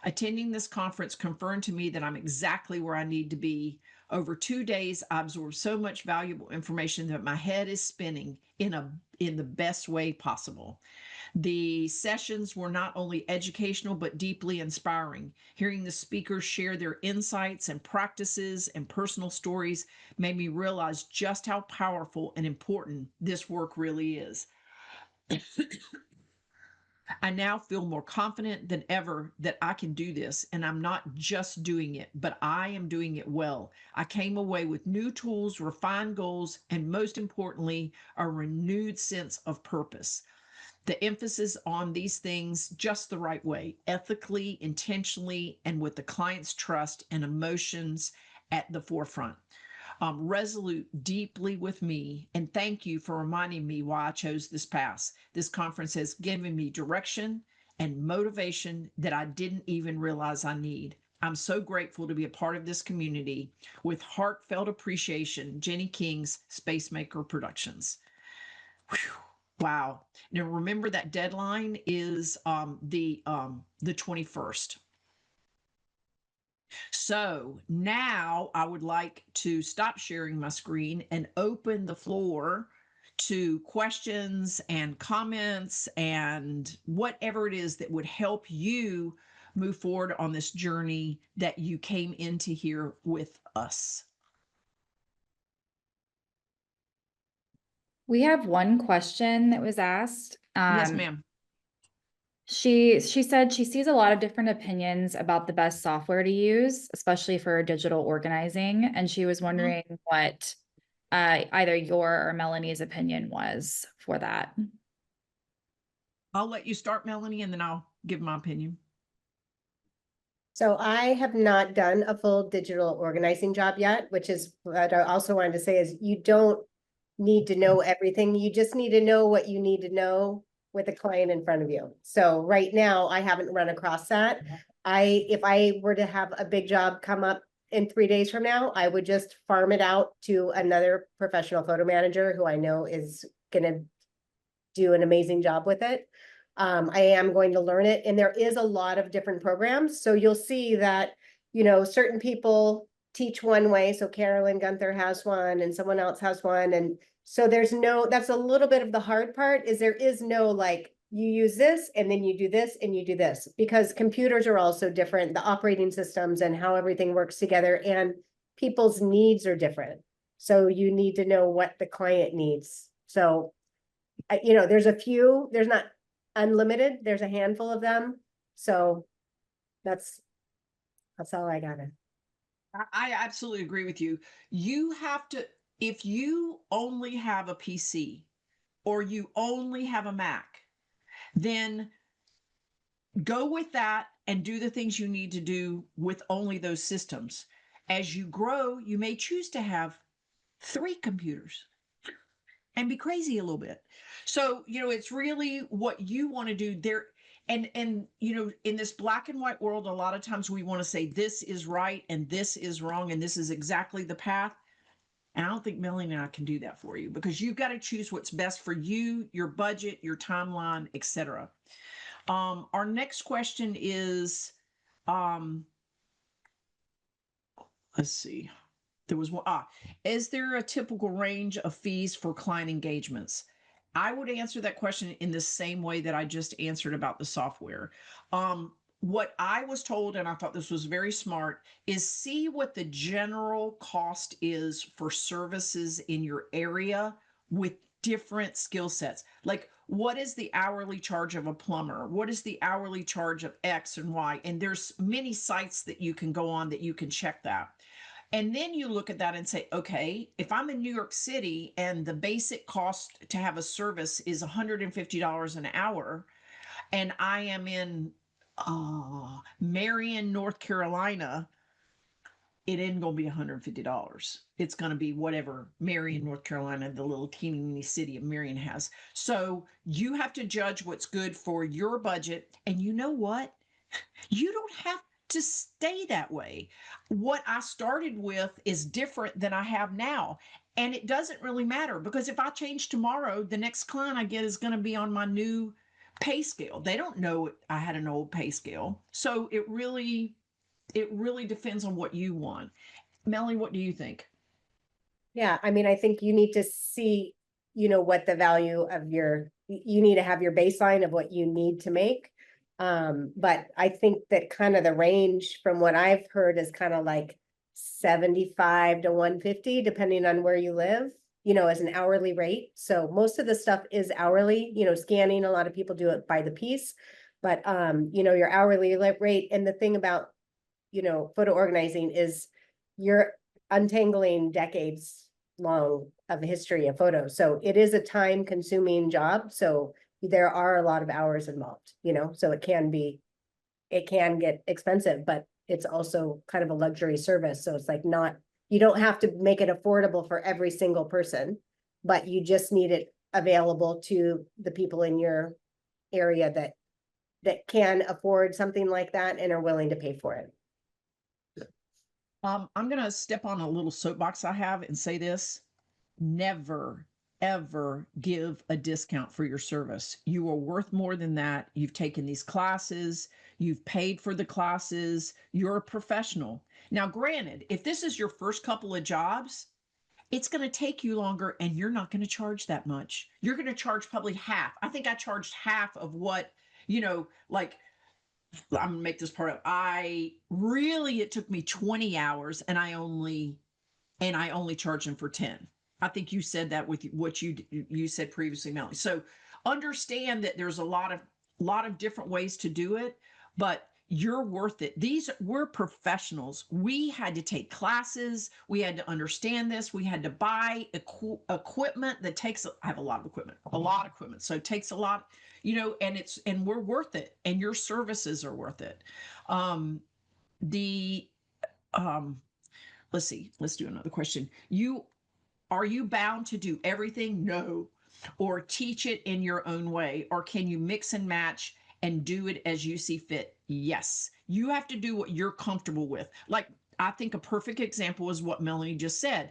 Attending this conference confirmed to me that I'm exactly where I need to be. Over 2 days, I absorbed so much valuable information that my head is spinning in the best way possible. The sessions were not only educational, but deeply inspiring. Hearing the speakers share their insights and practices and personal stories made me realize just how powerful and important this work really is. I now feel more confident than ever that I can do this, and I'm not just doing it, but I am doing it well. I came away with new tools, refined goals, and most importantly, a renewed sense of purpose. The emphasis on these things just the right way, ethically, intentionally, and with the client's trust and emotions at the forefront. Resolute deeply with me, and thank you for reminding me why I chose this path. This conference has given me direction and motivation that I didn't even realize I need. I'm so grateful to be a part of this community. With heartfelt appreciation, Jenny King's Spacemaker Productions. Whew. Wow. Now remember that deadline is the 21st. So now I would like to stop sharing my screen and open the floor to questions and comments and whatever it is that would help you move forward on this journey that you came into here with us. We have one question that was asked. Yes, ma'am. She said she sees a lot of different opinions about the best software to use, especially for digital organizing, and she was wondering what either your or Melanie's opinion was for that. I'll let you start, Melanie, and then I'll give my opinion. So I have not done a full digital organizing job yet, which is what I also wanted to say is you don't need to know everything. You just need to know what you need to know with a client in front of you. So right now I haven't run across that. If I were to have a big job come up in 3 days from now, I would just farm it out to another professional photo manager who I know is gonna do an amazing job with it. I am going to learn it, and there is a lot of different programs. So you'll see that, you know, certain people teach one way. So Carolyn Gunther has one and someone else has one. And so that's a little bit of the hard part is there is no like, you use this and then you do this and you do this because computers are also different, the operating systems and how everything works together and people's needs are different. So you need to know what the client needs. So, you know, there's not unlimited, there's a handful of them. So that's all I got. I absolutely agree with you. You have to, if you only have a PC or you only have a Mac, then go with that and do the things you need to do with only those systems. As you grow, you may choose to have 3 computers and be crazy a little bit. So, you know, it's really what you want to do there. And you know, in this black and white world, a lot of times we want to say this is right and this is wrong and this is exactly the path. And I don't think Melanie and I can do that for you because you've got to choose what's best for you, your budget, your timeline, etc. Our next question is, let's see. There was one. Is there a typical range of fees for client engagements? I would answer that question in the same way that I just answered about the software. What I was told, and I thought this was very smart, is see what the general cost is for services in your area with different skill sets. Like, what is the hourly charge of a plumber? What is the hourly charge of X and Y? And there's many sites that you can go on that you can check that. And then you look at that and say, okay, if I'm in New York City and the basic cost to have a service is $150 an hour, and I am in Marion, North Carolina, it ain't gonna be $150. It's gonna be whatever Marion, North Carolina, the little teeny city of Marion has. So you have to judge what's good for your budget. And you know what? You don't have to stay that way. What I started with is different than I have now. And it doesn't really matter because if I change tomorrow, the next client I get is going to be on my new pay scale. They don't know I had an old pay scale. So it really depends on what you want. Melanie, what do you think? Yeah, I mean, I think you need to see, you know, what the value of you need to have your baseline of what you need to make. But I think that kind of the range from what I've heard is kind of like 75 to 150, depending on where you live, you know, as an hourly rate. So most of the stuff is hourly, you know, scanning, a lot of people do it by the piece, but you know, your hourly rate. And the thing about, you know, photo organizing is you're untangling decades long of history of photos. So it is a time consuming job. So there are a lot of hours involved, you know, so it can get expensive, but it's also kind of a luxury service. So it's like you don't have to make it affordable for every single person, but you just need it available to the people in your area that can afford something like that and are willing to pay for it. I'm going to step on a little soapbox I have and say this. Never, ever give a discount for your service. You are worth more than that. You've taken these classes, you've paid for the classes, you're a professional. Now, granted, if this is your first couple of jobs, it's going to take you longer and you're not going to charge that much. You're going to charge probably half. I think I charged half of what, like I'm gonna make this part up. It took me 20 hours and I only charged them for 10. I think you said that with what you said previously, Melanie. So understand that there's a lot of different ways to do it, but you're worth it. We're professionals. We had to take classes. We had to understand this. We had to buy equipment that takes, I have a lot of equipment. So it takes a lot, and we're worth it. And your services are worth it. Um, the, let's see, let's do another question. Are you bound to do everything? No. Or teach it in your own way? Or can you mix and match and do it as you see fit? Yes. You have to do what you're comfortable with. Like, I think a perfect example is what Melanie just said.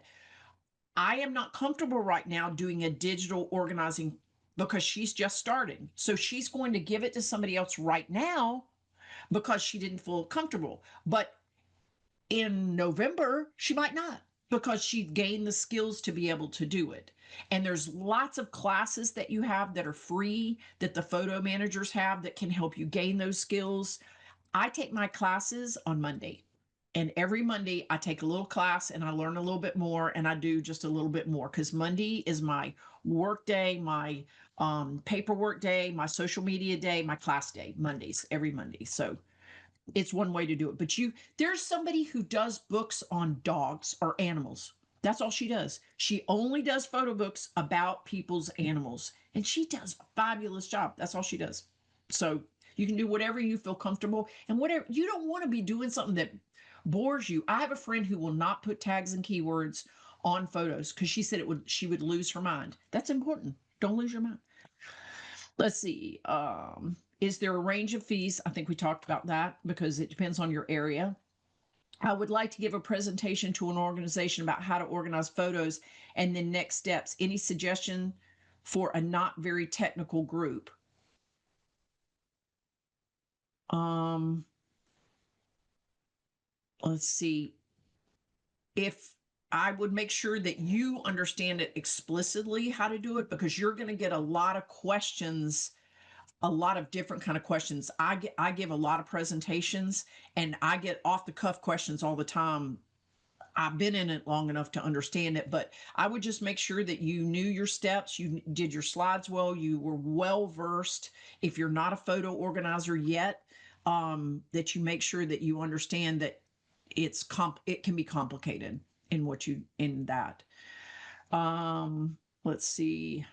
I am not comfortable right now doing a digital organizing because she's just starting. So she's going to give it to somebody else right now because she didn't feel comfortable. But in November, she might not because she'd gained the skills to be able to do it. And there's lots of classes that you have that are free that the photo managers have that can help you gain those skills. I take my classes on Monday. And every Monday, I take a little class and I learn a little bit more and I do just a little bit more because Monday is my work day, my paperwork day, my social media day, my class day, Mondays, every Monday. So it's one way to do it. But there's somebody who does books on dogs or animals. That's all she does. She only does photo books about people's animals, and she does a fabulous job. That's all she does. So you can do whatever you feel comfortable, and whatever you don't want to be doing something that bores you. I have a friend who will not put tags and keywords on photos because she said she would lose her mind. That's important. Don't lose your mind. Let's see. Is there a range of fees? I think we talked about that because it depends on your area. I would like to give a presentation to an organization about how to organize photos and then next steps. Any suggestion for a not very technical group? Let's see. If I would make sure that you understand it explicitly how to do it because you're going to get a lot of questions, a lot of different kind of questions. I give a lot of presentations and I get off the cuff questions all the time. I've been in it long enough to understand it, but I would just make sure that you knew your steps, you did your slides well, you were well versed. If you're not a photo organizer yet, that you make sure that you understand that it can be complicated in that. Let's see.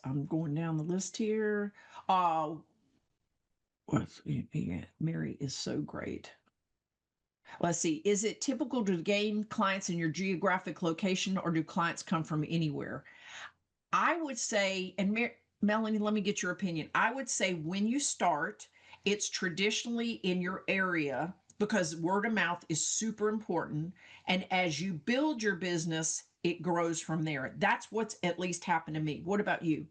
I'm going down the list here. Mary is so great. Let's see. Is it typical to gain clients in your geographic location or do clients come from anywhere? I would say, and Melanie, let me get your opinion. I would say when you start, it's traditionally in your area because word of mouth is super important. And as you build your business, it grows from there. That's what's at least happened to me. What about you?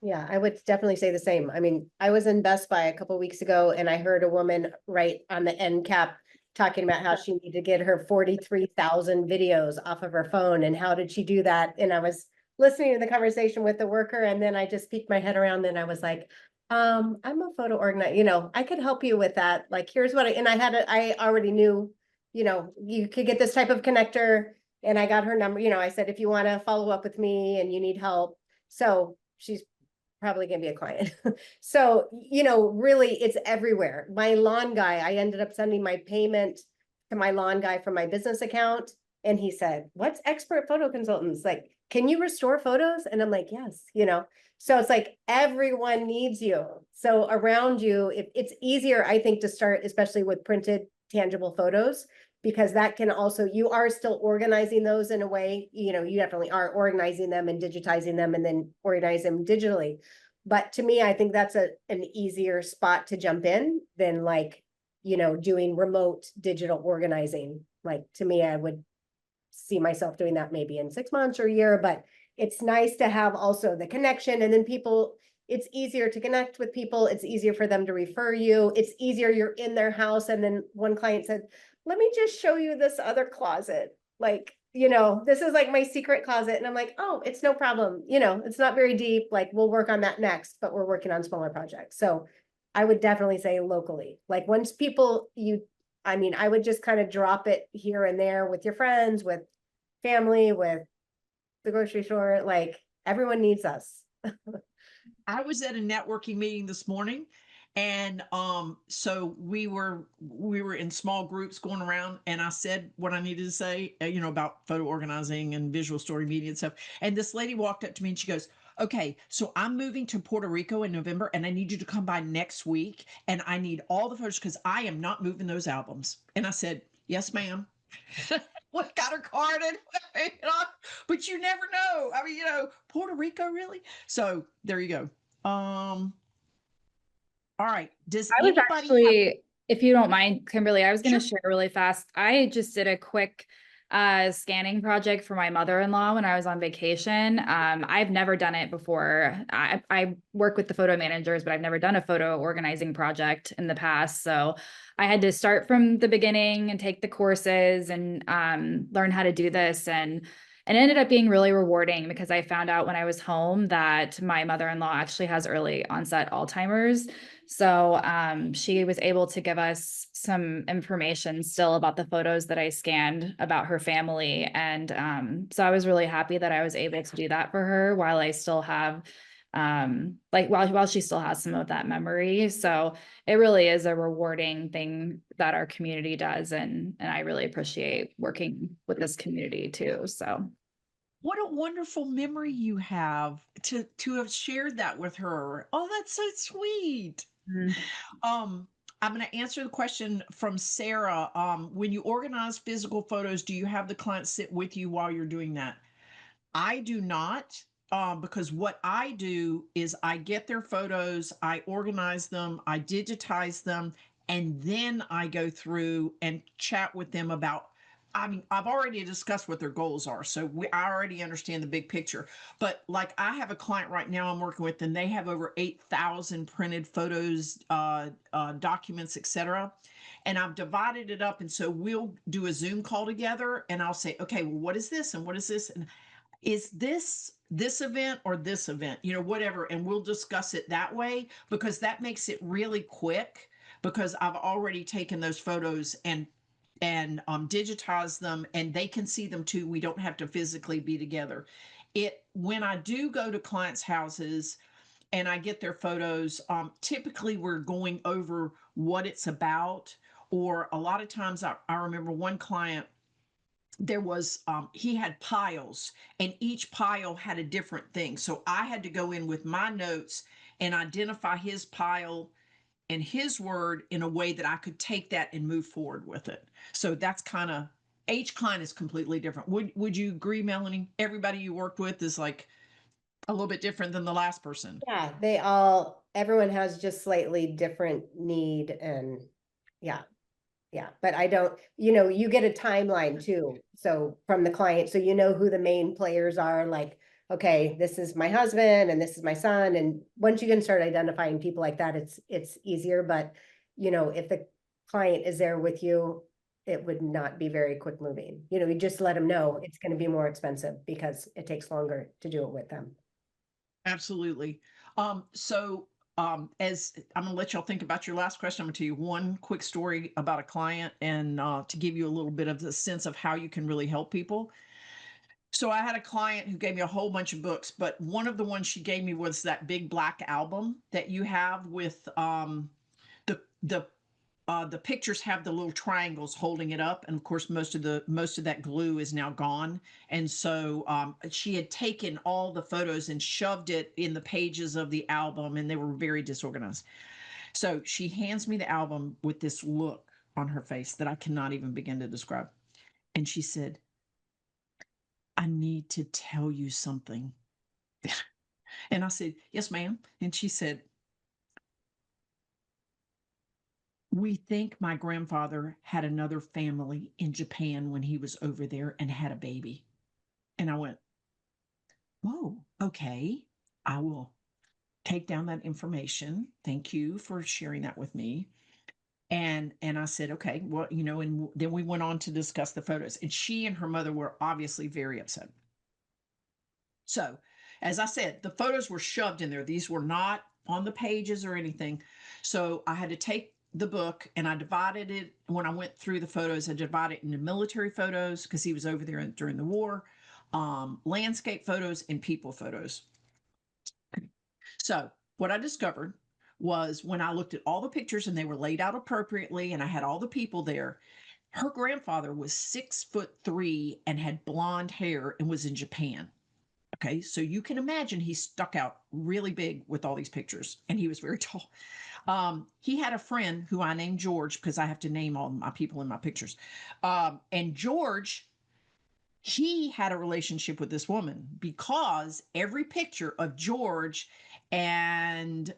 Yeah, I would definitely say the same. I mean, I was in Best Buy a couple weeks ago and I heard a woman write on the end cap talking about how she needed to get her 43,000 videos off of her phone and how did she do that? And I was listening to the conversation with the worker and then I just peeked my head around and I was like, I'm a photo organizer, I could help you with that. Like, here's what I already knew, you could get this type of connector and I got her number, I said, if you want to follow up with me and you need help. So she's probably gonna be a client. So, really it's everywhere. My lawn guy, I ended up sending my payment to my lawn guy from my business account. And he said, what's expert photo consultants? Like, can you restore photos? And I'm like, yes, so it's like everyone needs you. So around you, it's easier, I think, to start, especially with printed tangible photos, because that can also, you are still organizing those in a way, you definitely are organizing them and digitizing them and then organize them digitally. But to me, I think that's an easier spot to jump in than like, doing remote digital organizing. Like, to me, I would see myself doing that maybe in 6 months or a year, but it's nice to have also the connection, and then people, it's easier to connect with people. It's easier for them to refer you. It's easier, you're in their house. And then one client said, let me just show you this other closet. Like, this is like my secret closet. And I'm like, oh, it's no problem. It's not very deep. Like, we'll work on that next, but we're working on smaller projects. So I would definitely say locally, like once I would just kind of drop it here and there with your friends, with family, with the grocery store. Like, everyone needs us. I was at a networking meeting this morning, and so we were in small groups going around, and I said what I needed to say, about photo organizing and visual story media and stuff. And this lady walked up to me and she goes, okay, so I'm moving to Puerto Rico in November, and I need you to come by next week, and I need all the photos because I am not moving those albums. And I said, yes, ma'am. What, got her card and but you never know. I mean, Puerto Rico, really? So there you go. All right. Does I was anybody have actually, if you don't mind, Kimberly, I was going to Sure. share really fast. I just did a quick scanning project for my mother-in-law when I was on vacation. I've never done it before. I work with the photo managers, but I've never done a photo organizing project in the past. So I had to start from the beginning and take the courses and learn how to do this. And it ended up being really rewarding because I found out when I was home that my mother-in-law actually has early onset Alzheimer's. So she was able to give us some information still about the photos that I scanned about her family. And so I was really happy that I was able to do that for her while I still have while she still has some of that memory. So it really is a rewarding thing that our community does. And I really appreciate working with this community too. So what a wonderful memory you have to have shared that with her. Oh, that's so sweet. mm. Um, I'm going to answer the question from Sarah. When you organize physical photos, do you have the client sit with you while you're doing that? I do not, because what I do is I get their photos, I organize them, I digitize them, and then I go through and chat with them about. I mean, I've already discussed what their goals are, so I already understand the big picture. But like, I have a client right now I'm working with, and they have over 8,000 printed photos, documents, etc. And I've divided it up, and so we'll do a Zoom call together, and I'll say, okay, well, what is this, and what is this, and is this event or this event, whatever, and we'll discuss it that way, because that makes it really quick, because I've already taken those photos and digitize them, and they can see them too. We don't have to physically be together. It When I do go to clients' houses and I get their photos, typically we're going over what it's about. Or a lot of times, I remember one client, there was he had piles, and each pile had a different thing, so I had to go in with my notes and identify his pile and his word in a way that I could take that and move forward with it. So that's kind of, each client is completely different. Would you agree, Melanie? Everybody you worked with is like a little bit different than the last person. Yeah, everyone has just slightly different need, and yeah. Yeah, but I don't, you get a timeline too. So from the client, so who the main players are, like, okay, this is my husband and this is my son. And once you can start identifying people like that, it's easier. But, if the client is there with you, it would not be very quick moving. You just let them know it's going to be more expensive because it takes longer to do it with them. Absolutely. So as I'm gonna let y'all think about your last question, I'm gonna tell you one quick story about a client, and to give you a little bit of the sense of how you can really help people. So I had a client who gave me a whole bunch of books, but one of the ones she gave me was that big black album that you have with the pictures have the little triangles holding it up, and of course most of that glue is now gone. And so she had taken all the photos and shoved it in the pages of the album, and they were very disorganized. So she hands me the album with this look on her face that I cannot even begin to describe, and she said, I need to tell you something. And I said, yes, ma'am. And she said, we think my grandfather had another family in Japan when he was over there and had a baby. And I went, whoa, okay. I will take down that information. Thank you for sharing that with me. And I said, okay, well, and then we went on to discuss the photos. And she and her mother were obviously very upset. So, as I said, the photos were shoved in there. These were not on the pages or anything. So I had to take the book and I divided it. When I went through the photos, I divided it into military photos because he was over there during the war, landscape photos, and people photos. So what I discovered was when I looked at all the pictures and they were laid out appropriately and I had all the people there, her grandfather was 6'3" and had blonde hair and was in Japan. Okay, so you can imagine he stuck out really big with all these pictures, and he was very tall. He had a friend who I named George because I have to name all my people in my pictures. And George, he had a relationship with this woman because every picture of George and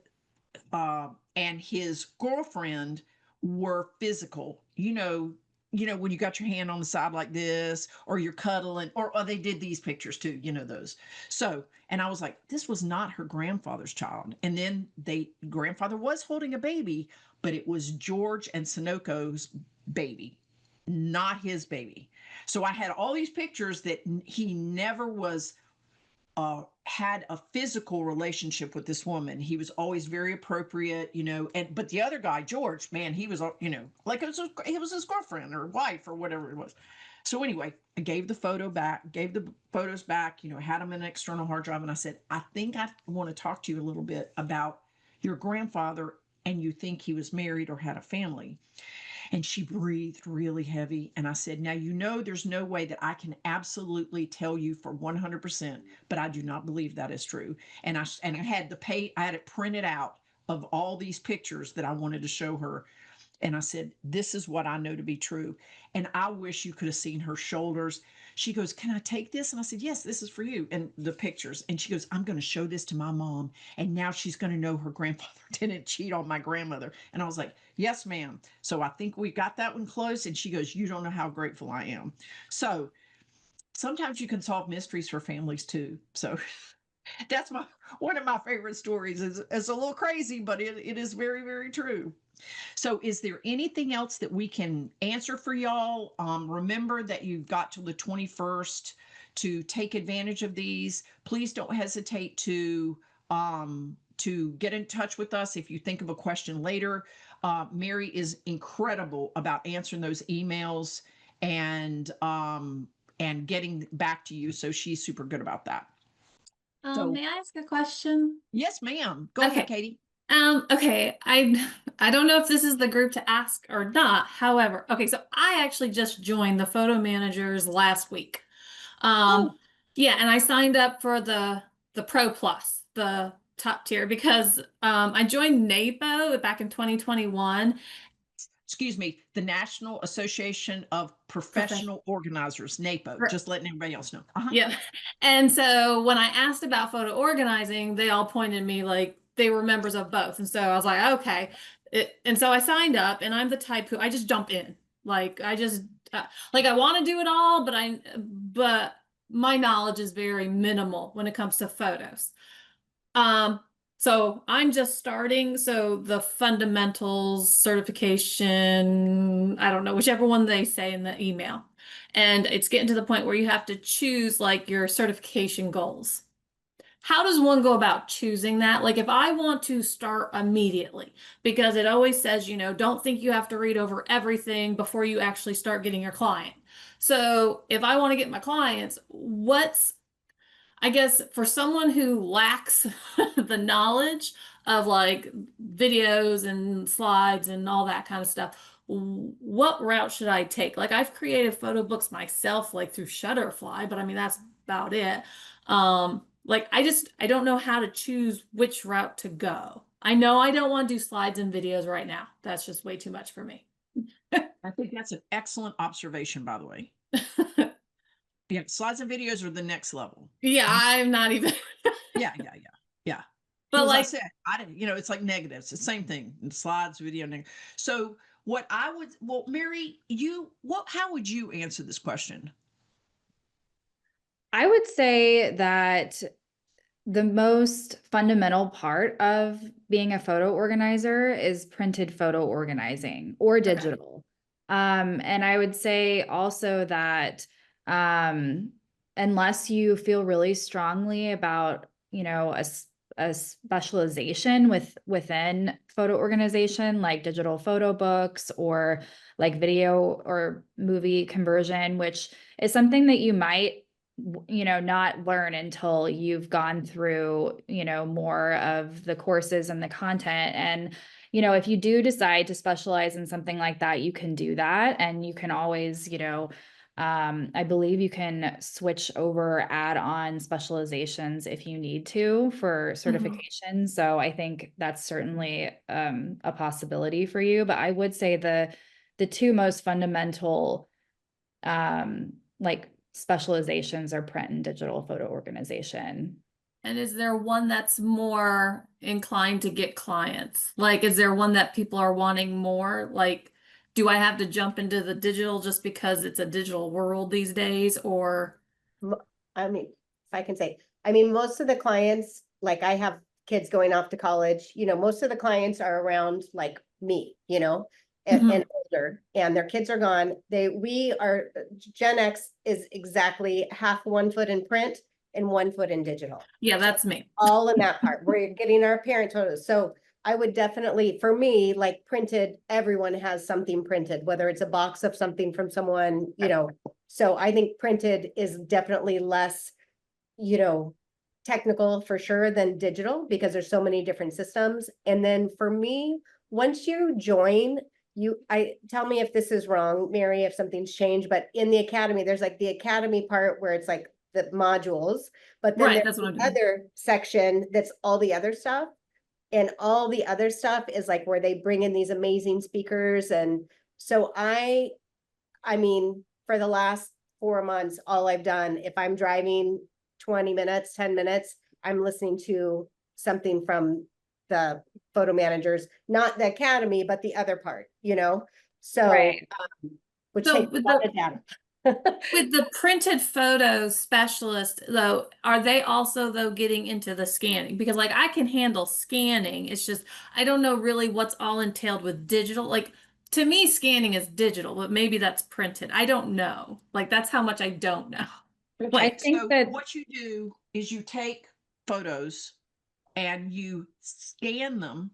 and his girlfriend were physical. When you got your hand on the side like this, or you're cuddling, or they did these pictures too, those. So, and I was like, this was not her grandfather's child. And then grandfather was holding a baby, but it was George and Sunoko's baby, not his baby. So I had all these pictures that he never was had a physical relationship with this woman. He was always very appropriate, but the other guy, George, man, he was, like it was his girlfriend or wife or whatever it was. So anyway, I gave the photos back, had them in an external hard drive. And I said, I think I want to talk to you a little bit about your grandfather, and you think he was married or had a family. And she breathed really heavy. And I said, now, there's no way that I can absolutely tell you for 100%, but I do not believe that is true. And I had I had it printed out of all these pictures that I wanted to show her. And I said, this is what I know to be true. And I wish you could have seen her shoulders. She goes, can I take this? And I said, yes, this is for you. And the pictures. And she goes, I'm going to show this to my mom. And now she's going to know her grandfather didn't cheat on my grandmother. And I was like, yes, ma'am. So I think we got that one close. And she goes, you don't know how grateful I am. So sometimes you can solve mysteries for families too. So that's one of my favorite stories. It's a little crazy, but it is very, very true. So is there anything else that we can answer for y'all? Remember that you've got till the 21st to take advantage of these. Please don't hesitate to get in touch with us if you think of a question later. Mary is incredible about answering those emails and getting back to you. So she's super good about that. So May I ask a question? yes, ma'am. Go ahead, Okay. Katie. Okay. I don't know if this is the group to ask or not. However, okay, so I actually just joined the photo managers last week. Oh. Yeah, and I signed up for the Pro Plus, the top tier, because I joined NAPO back in 2021. Excuse me, the National Association of Professional Organizers, NAPO, just letting everybody else know. Yeah. And so when I asked about photo organizing, they all pointed me like they were members of both. And so I was like, okay. And so I signed up, and I'm the type who I just jump in. Like I just like I want to do it all, but my knowledge is very minimal when it comes to photos. So I'm just starting. So the fundamentals certification, I don't know, whichever one they say in the email. And it's getting to the point where you have to choose like your certification goals. How does one go about choosing that? Like if I want to start immediately, because it always says, don't think you have to read over everything before you actually start getting your client. So if I want to get my clients, I guess for someone who lacks the knowledge of like videos and slides and all that kind of stuff, what route should I take? Like I've created photo books myself, like through Shutterfly, but I mean, that's about it. Like I don't know how to choose which route to go. I know I don't want to do slides and videos right now. That's just way too much for me. I think that's an excellent observation, by the way. Yeah, slides and videos are the next level. Yeah, I'm not even. Yeah. But As I like, said, I didn't, it's like negatives. It's the same thing. Slides, video, so what I would, well, Mary, how would you answer this question? I would say that the most fundamental part of being a photo organizer is printed photo organizing or digital. And I would say also that unless you feel really strongly about, a specialization within photo organization, like digital photo books or like video or movie conversion, which is something that you might not learn until you've gone through, more of the courses and the content. And, if you do decide to specialize in something like that, you can do that. And you can always, I believe you can switch over, add on specializations if you need to for certification. So I think that's certainly a possibility for you. But I would say the two most fundamental like specializations are print and digital photo organization. and is there one that's more inclined to get clients? Like, is there one that people are wanting more? Like, do I have to jump into the digital just because it's a digital world these days? Or, I mean, if I can say, I mean, most of the clients, like I have kids going off to college, most of the clients are around like me, and older, and their kids are gone. Gen X is exactly half 1 foot in print and 1 foot in digital. yeah, that's me. All in that part. We're getting our parent photos. So I would definitely, for me, like printed, everyone has something printed, whether it's a box of something from someone, So I think printed is definitely less, technical for sure than digital because there's so many different systems. And then for me, once you join, tell me if this is wrong, Mary, if something's changed, but in the academy, there's like the academy part where it's like the modules, but then Right, there's that's what I'm the doing. other section that's all the other stuff. And all the other stuff is like where they bring in these amazing speakers. And so I mean, for the last 4 months, all I've done, if I'm driving 20 minutes, 10 minutes, I'm listening to something from the photo managers, not the academy, but the other part, So, Right. which So takes a lot of data. with the printed photo specialist, though, are they also, though, getting into the scanning? Because, like, I can handle scanning. It's just, I don't know really what's all entailed with digital. Like, to me, scanning is digital, but maybe that's printed. I don't know. Like, that's how much I don't know. I Okay, think so that what you do is you take photos and you scan them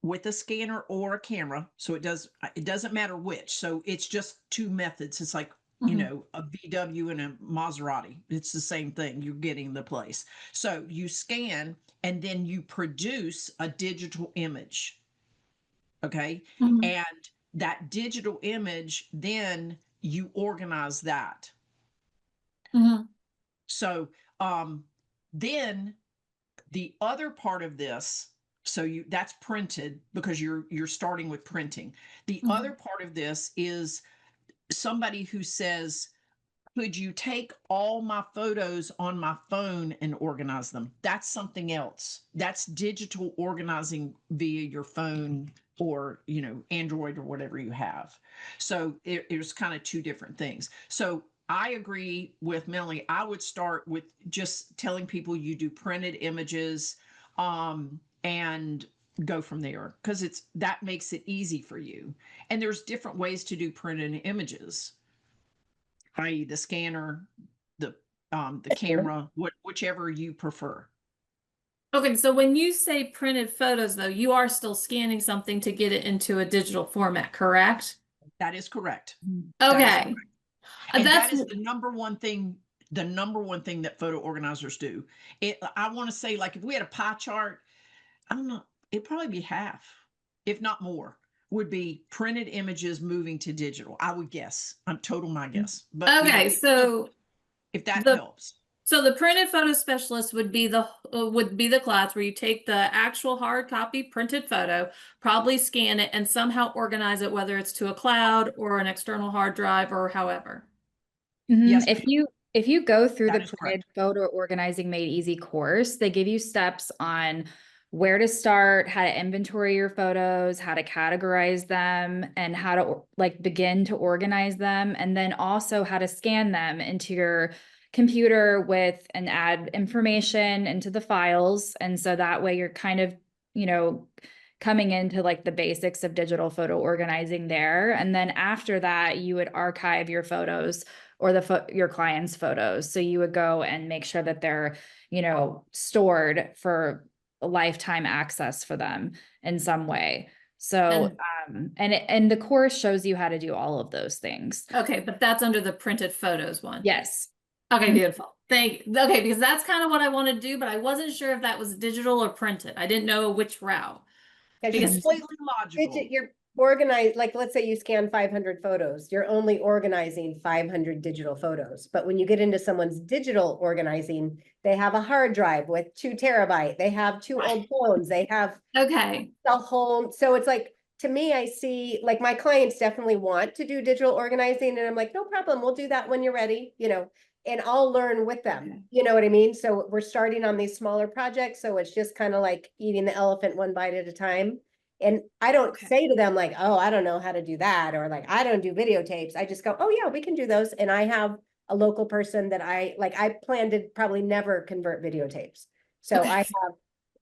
with a scanner or a camera. So it doesn't matter which. So it's just two methods. It's like, Mhm. a VW and a Maserati. It's the same thing. You're getting the place. So you scan and then you produce a digital image. Okay. Mhm. And that digital image, then you organize that. Mhm. So then the other part of this, so that's printed because you're starting with printing. The other Mhm. part of this is somebody who says, could you take all my photos on my phone and organize them? That's something else. That's digital organizing via your phone or, Android or whatever you have. So there's kind of two different things. So I agree with Melanie. I would start with just telling people you do printed images, and go from there because that makes it easy for you. And there's different ways to do printed images, i.e. the scanner, the camera, whichever you prefer. Okay, so when you say printed photos, though, you are still scanning something to get it into a digital format, correct? That is correct. That is Okay. correct. And that That's is the number one thing that photo organizers do. I want to say, like, if we had a pie chart, I don't know, it'd probably be half, if not more, would be printed images moving to digital. I would guess. I'm total my guess. But okay. if that The helps. so the printed photo specialist would be the class where you take the actual hard copy printed photo, probably scan it, and somehow organize it, whether it's to a cloud or an external hard drive or however. mhm, Yes, ma'am. If you go through That the is printed correct. photo organizing made easy course, they give you steps on where to start, how to inventory your photos, how to categorize them, and how to like begin to organize them, and then also how to scan them into your computer with and add information into the files. And so that way you're kind of, you know, coming into like the basics of digital photo organizing there. And then after that, you would archive your photos or your clients' photos. So you would go and make sure that they're, you know, stored for lifetime access for them in some way. So, and the course shows you how to do all of those things. Okay, but that's under the printed photos one. Yes. Okay, beautiful. Okay, because that's kind of what I want to do, but I wasn't sure if that was digital or printed. I didn't know which route. Because Completely logical. You're organized, like, let's say you scan 500 photos, you're only organizing 500 digital photos. But when you get into someone's digital organizing, they have a hard drive with 2 terabyte, they have 2 old phones, they have okay, a whole, so it's like, to me, I see, like, my clients definitely want to do digital organizing, and I'm like, no problem, we'll do that when you're ready, you know, and I'll learn with them. Okay. You know what I mean? So we're starting on these smaller projects, so it's just kind of like eating the elephant one bite at a time. And I don't Okay. say to them like, oh, I don't know how to do that, or like, I don't do videotapes. I just go, oh yeah, we can do those. And I have a local person that I plan to probably never convert videotapes. So Okay. I have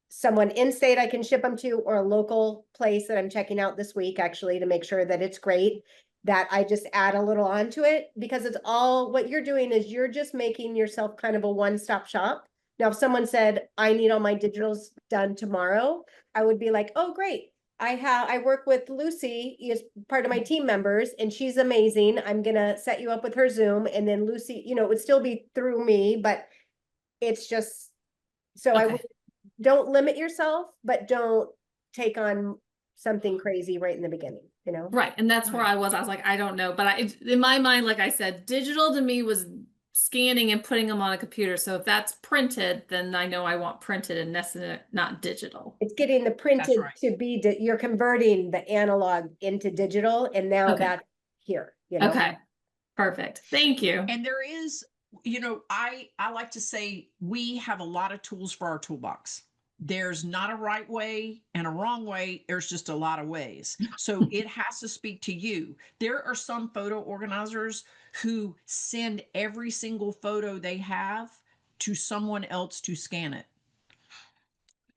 someone in state I can ship them to, or a local place that I'm checking out this week, actually, to make sure that it's great, that I just add a little onto it, because it's all, what you're doing is you're just making yourself kind of a one-stop shop. Now, if someone said, I need all my digitals done tomorrow, I would be like, oh, great. I work with Lucy as part of my team members, and she's amazing. I'm gonna set you up with her Zoom, and then Lucy, you know, it would still be through me, but it's just, so I Okay. would, don't limit yourself, but don't take on something crazy right in the beginning, you know? Right. And that's where I was. I was like, I don't know. But in my mind, like I said, digital to me was scanning and putting them on a computer. So if that's printed, then I know I want printed and necessarily not digital. It's getting the printed right. to be, you're converting the analog into digital, and now Okay. that's here, you know? Okay. Perfect. Thank you. And there is, you know, I like to say we have a lot of tools for our toolbox. There's not a right way and a wrong way. There's just a lot of ways. So it has to speak to you. There are some photo organizers who send every single photo they have to someone else to scan it.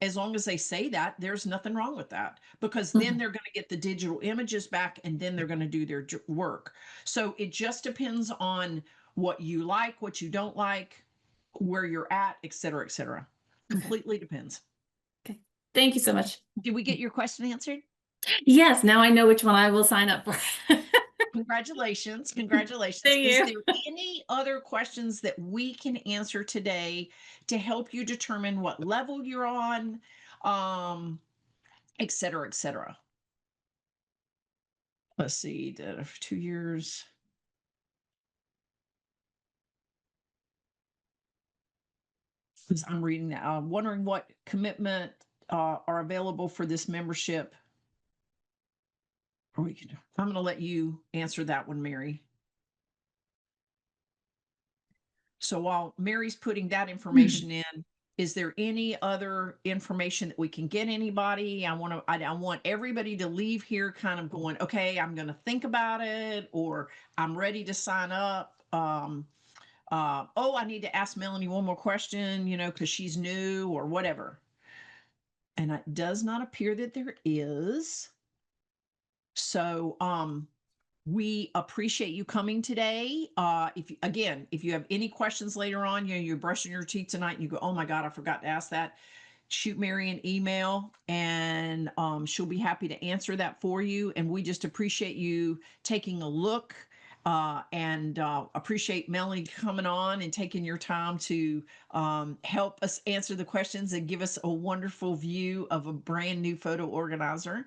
As long as they say that, there's nothing wrong with that, because then Mhm. they're going to get the digital images back and then they're going to do their work. So it just depends on what you like, what you don't like, where you're at, et cetera, et cetera. Completely depends. Okay. Thank you so much. Did we get your question answered? Yes. Now I know which one I will sign up for. Congratulations. Congratulations. Thank Is you. there any other questions that we can answer today to help you determine what level you're on, et cetera, et cetera? Let's see, 2 years. Because I'm reading that. Wondering what commitment are available for this membership. Or we can, I'm going to let you answer that one, Mary. So while Mary's putting that information in, is there any other information that we can get anybody? I want everybody to leave here kind of going, okay, I'm going to think about it, or I'm ready to sign up. Oh, I need to ask Melanie one more question, you know, because she's new or whatever. And it does not appear that there is. So, we appreciate you coming today. If you have any questions later on, you know, you're brushing your teeth tonight and you go, oh my God, I forgot to ask that. Shoot Mary an email, and she'll be happy to answer that for you. And we just appreciate you taking a look, and appreciate Melanie coming on and taking your time to help us answer the questions and give us a wonderful view of a brand new photo organizer.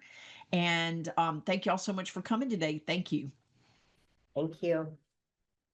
And thank you all so much for coming today. Thank you. Thank you.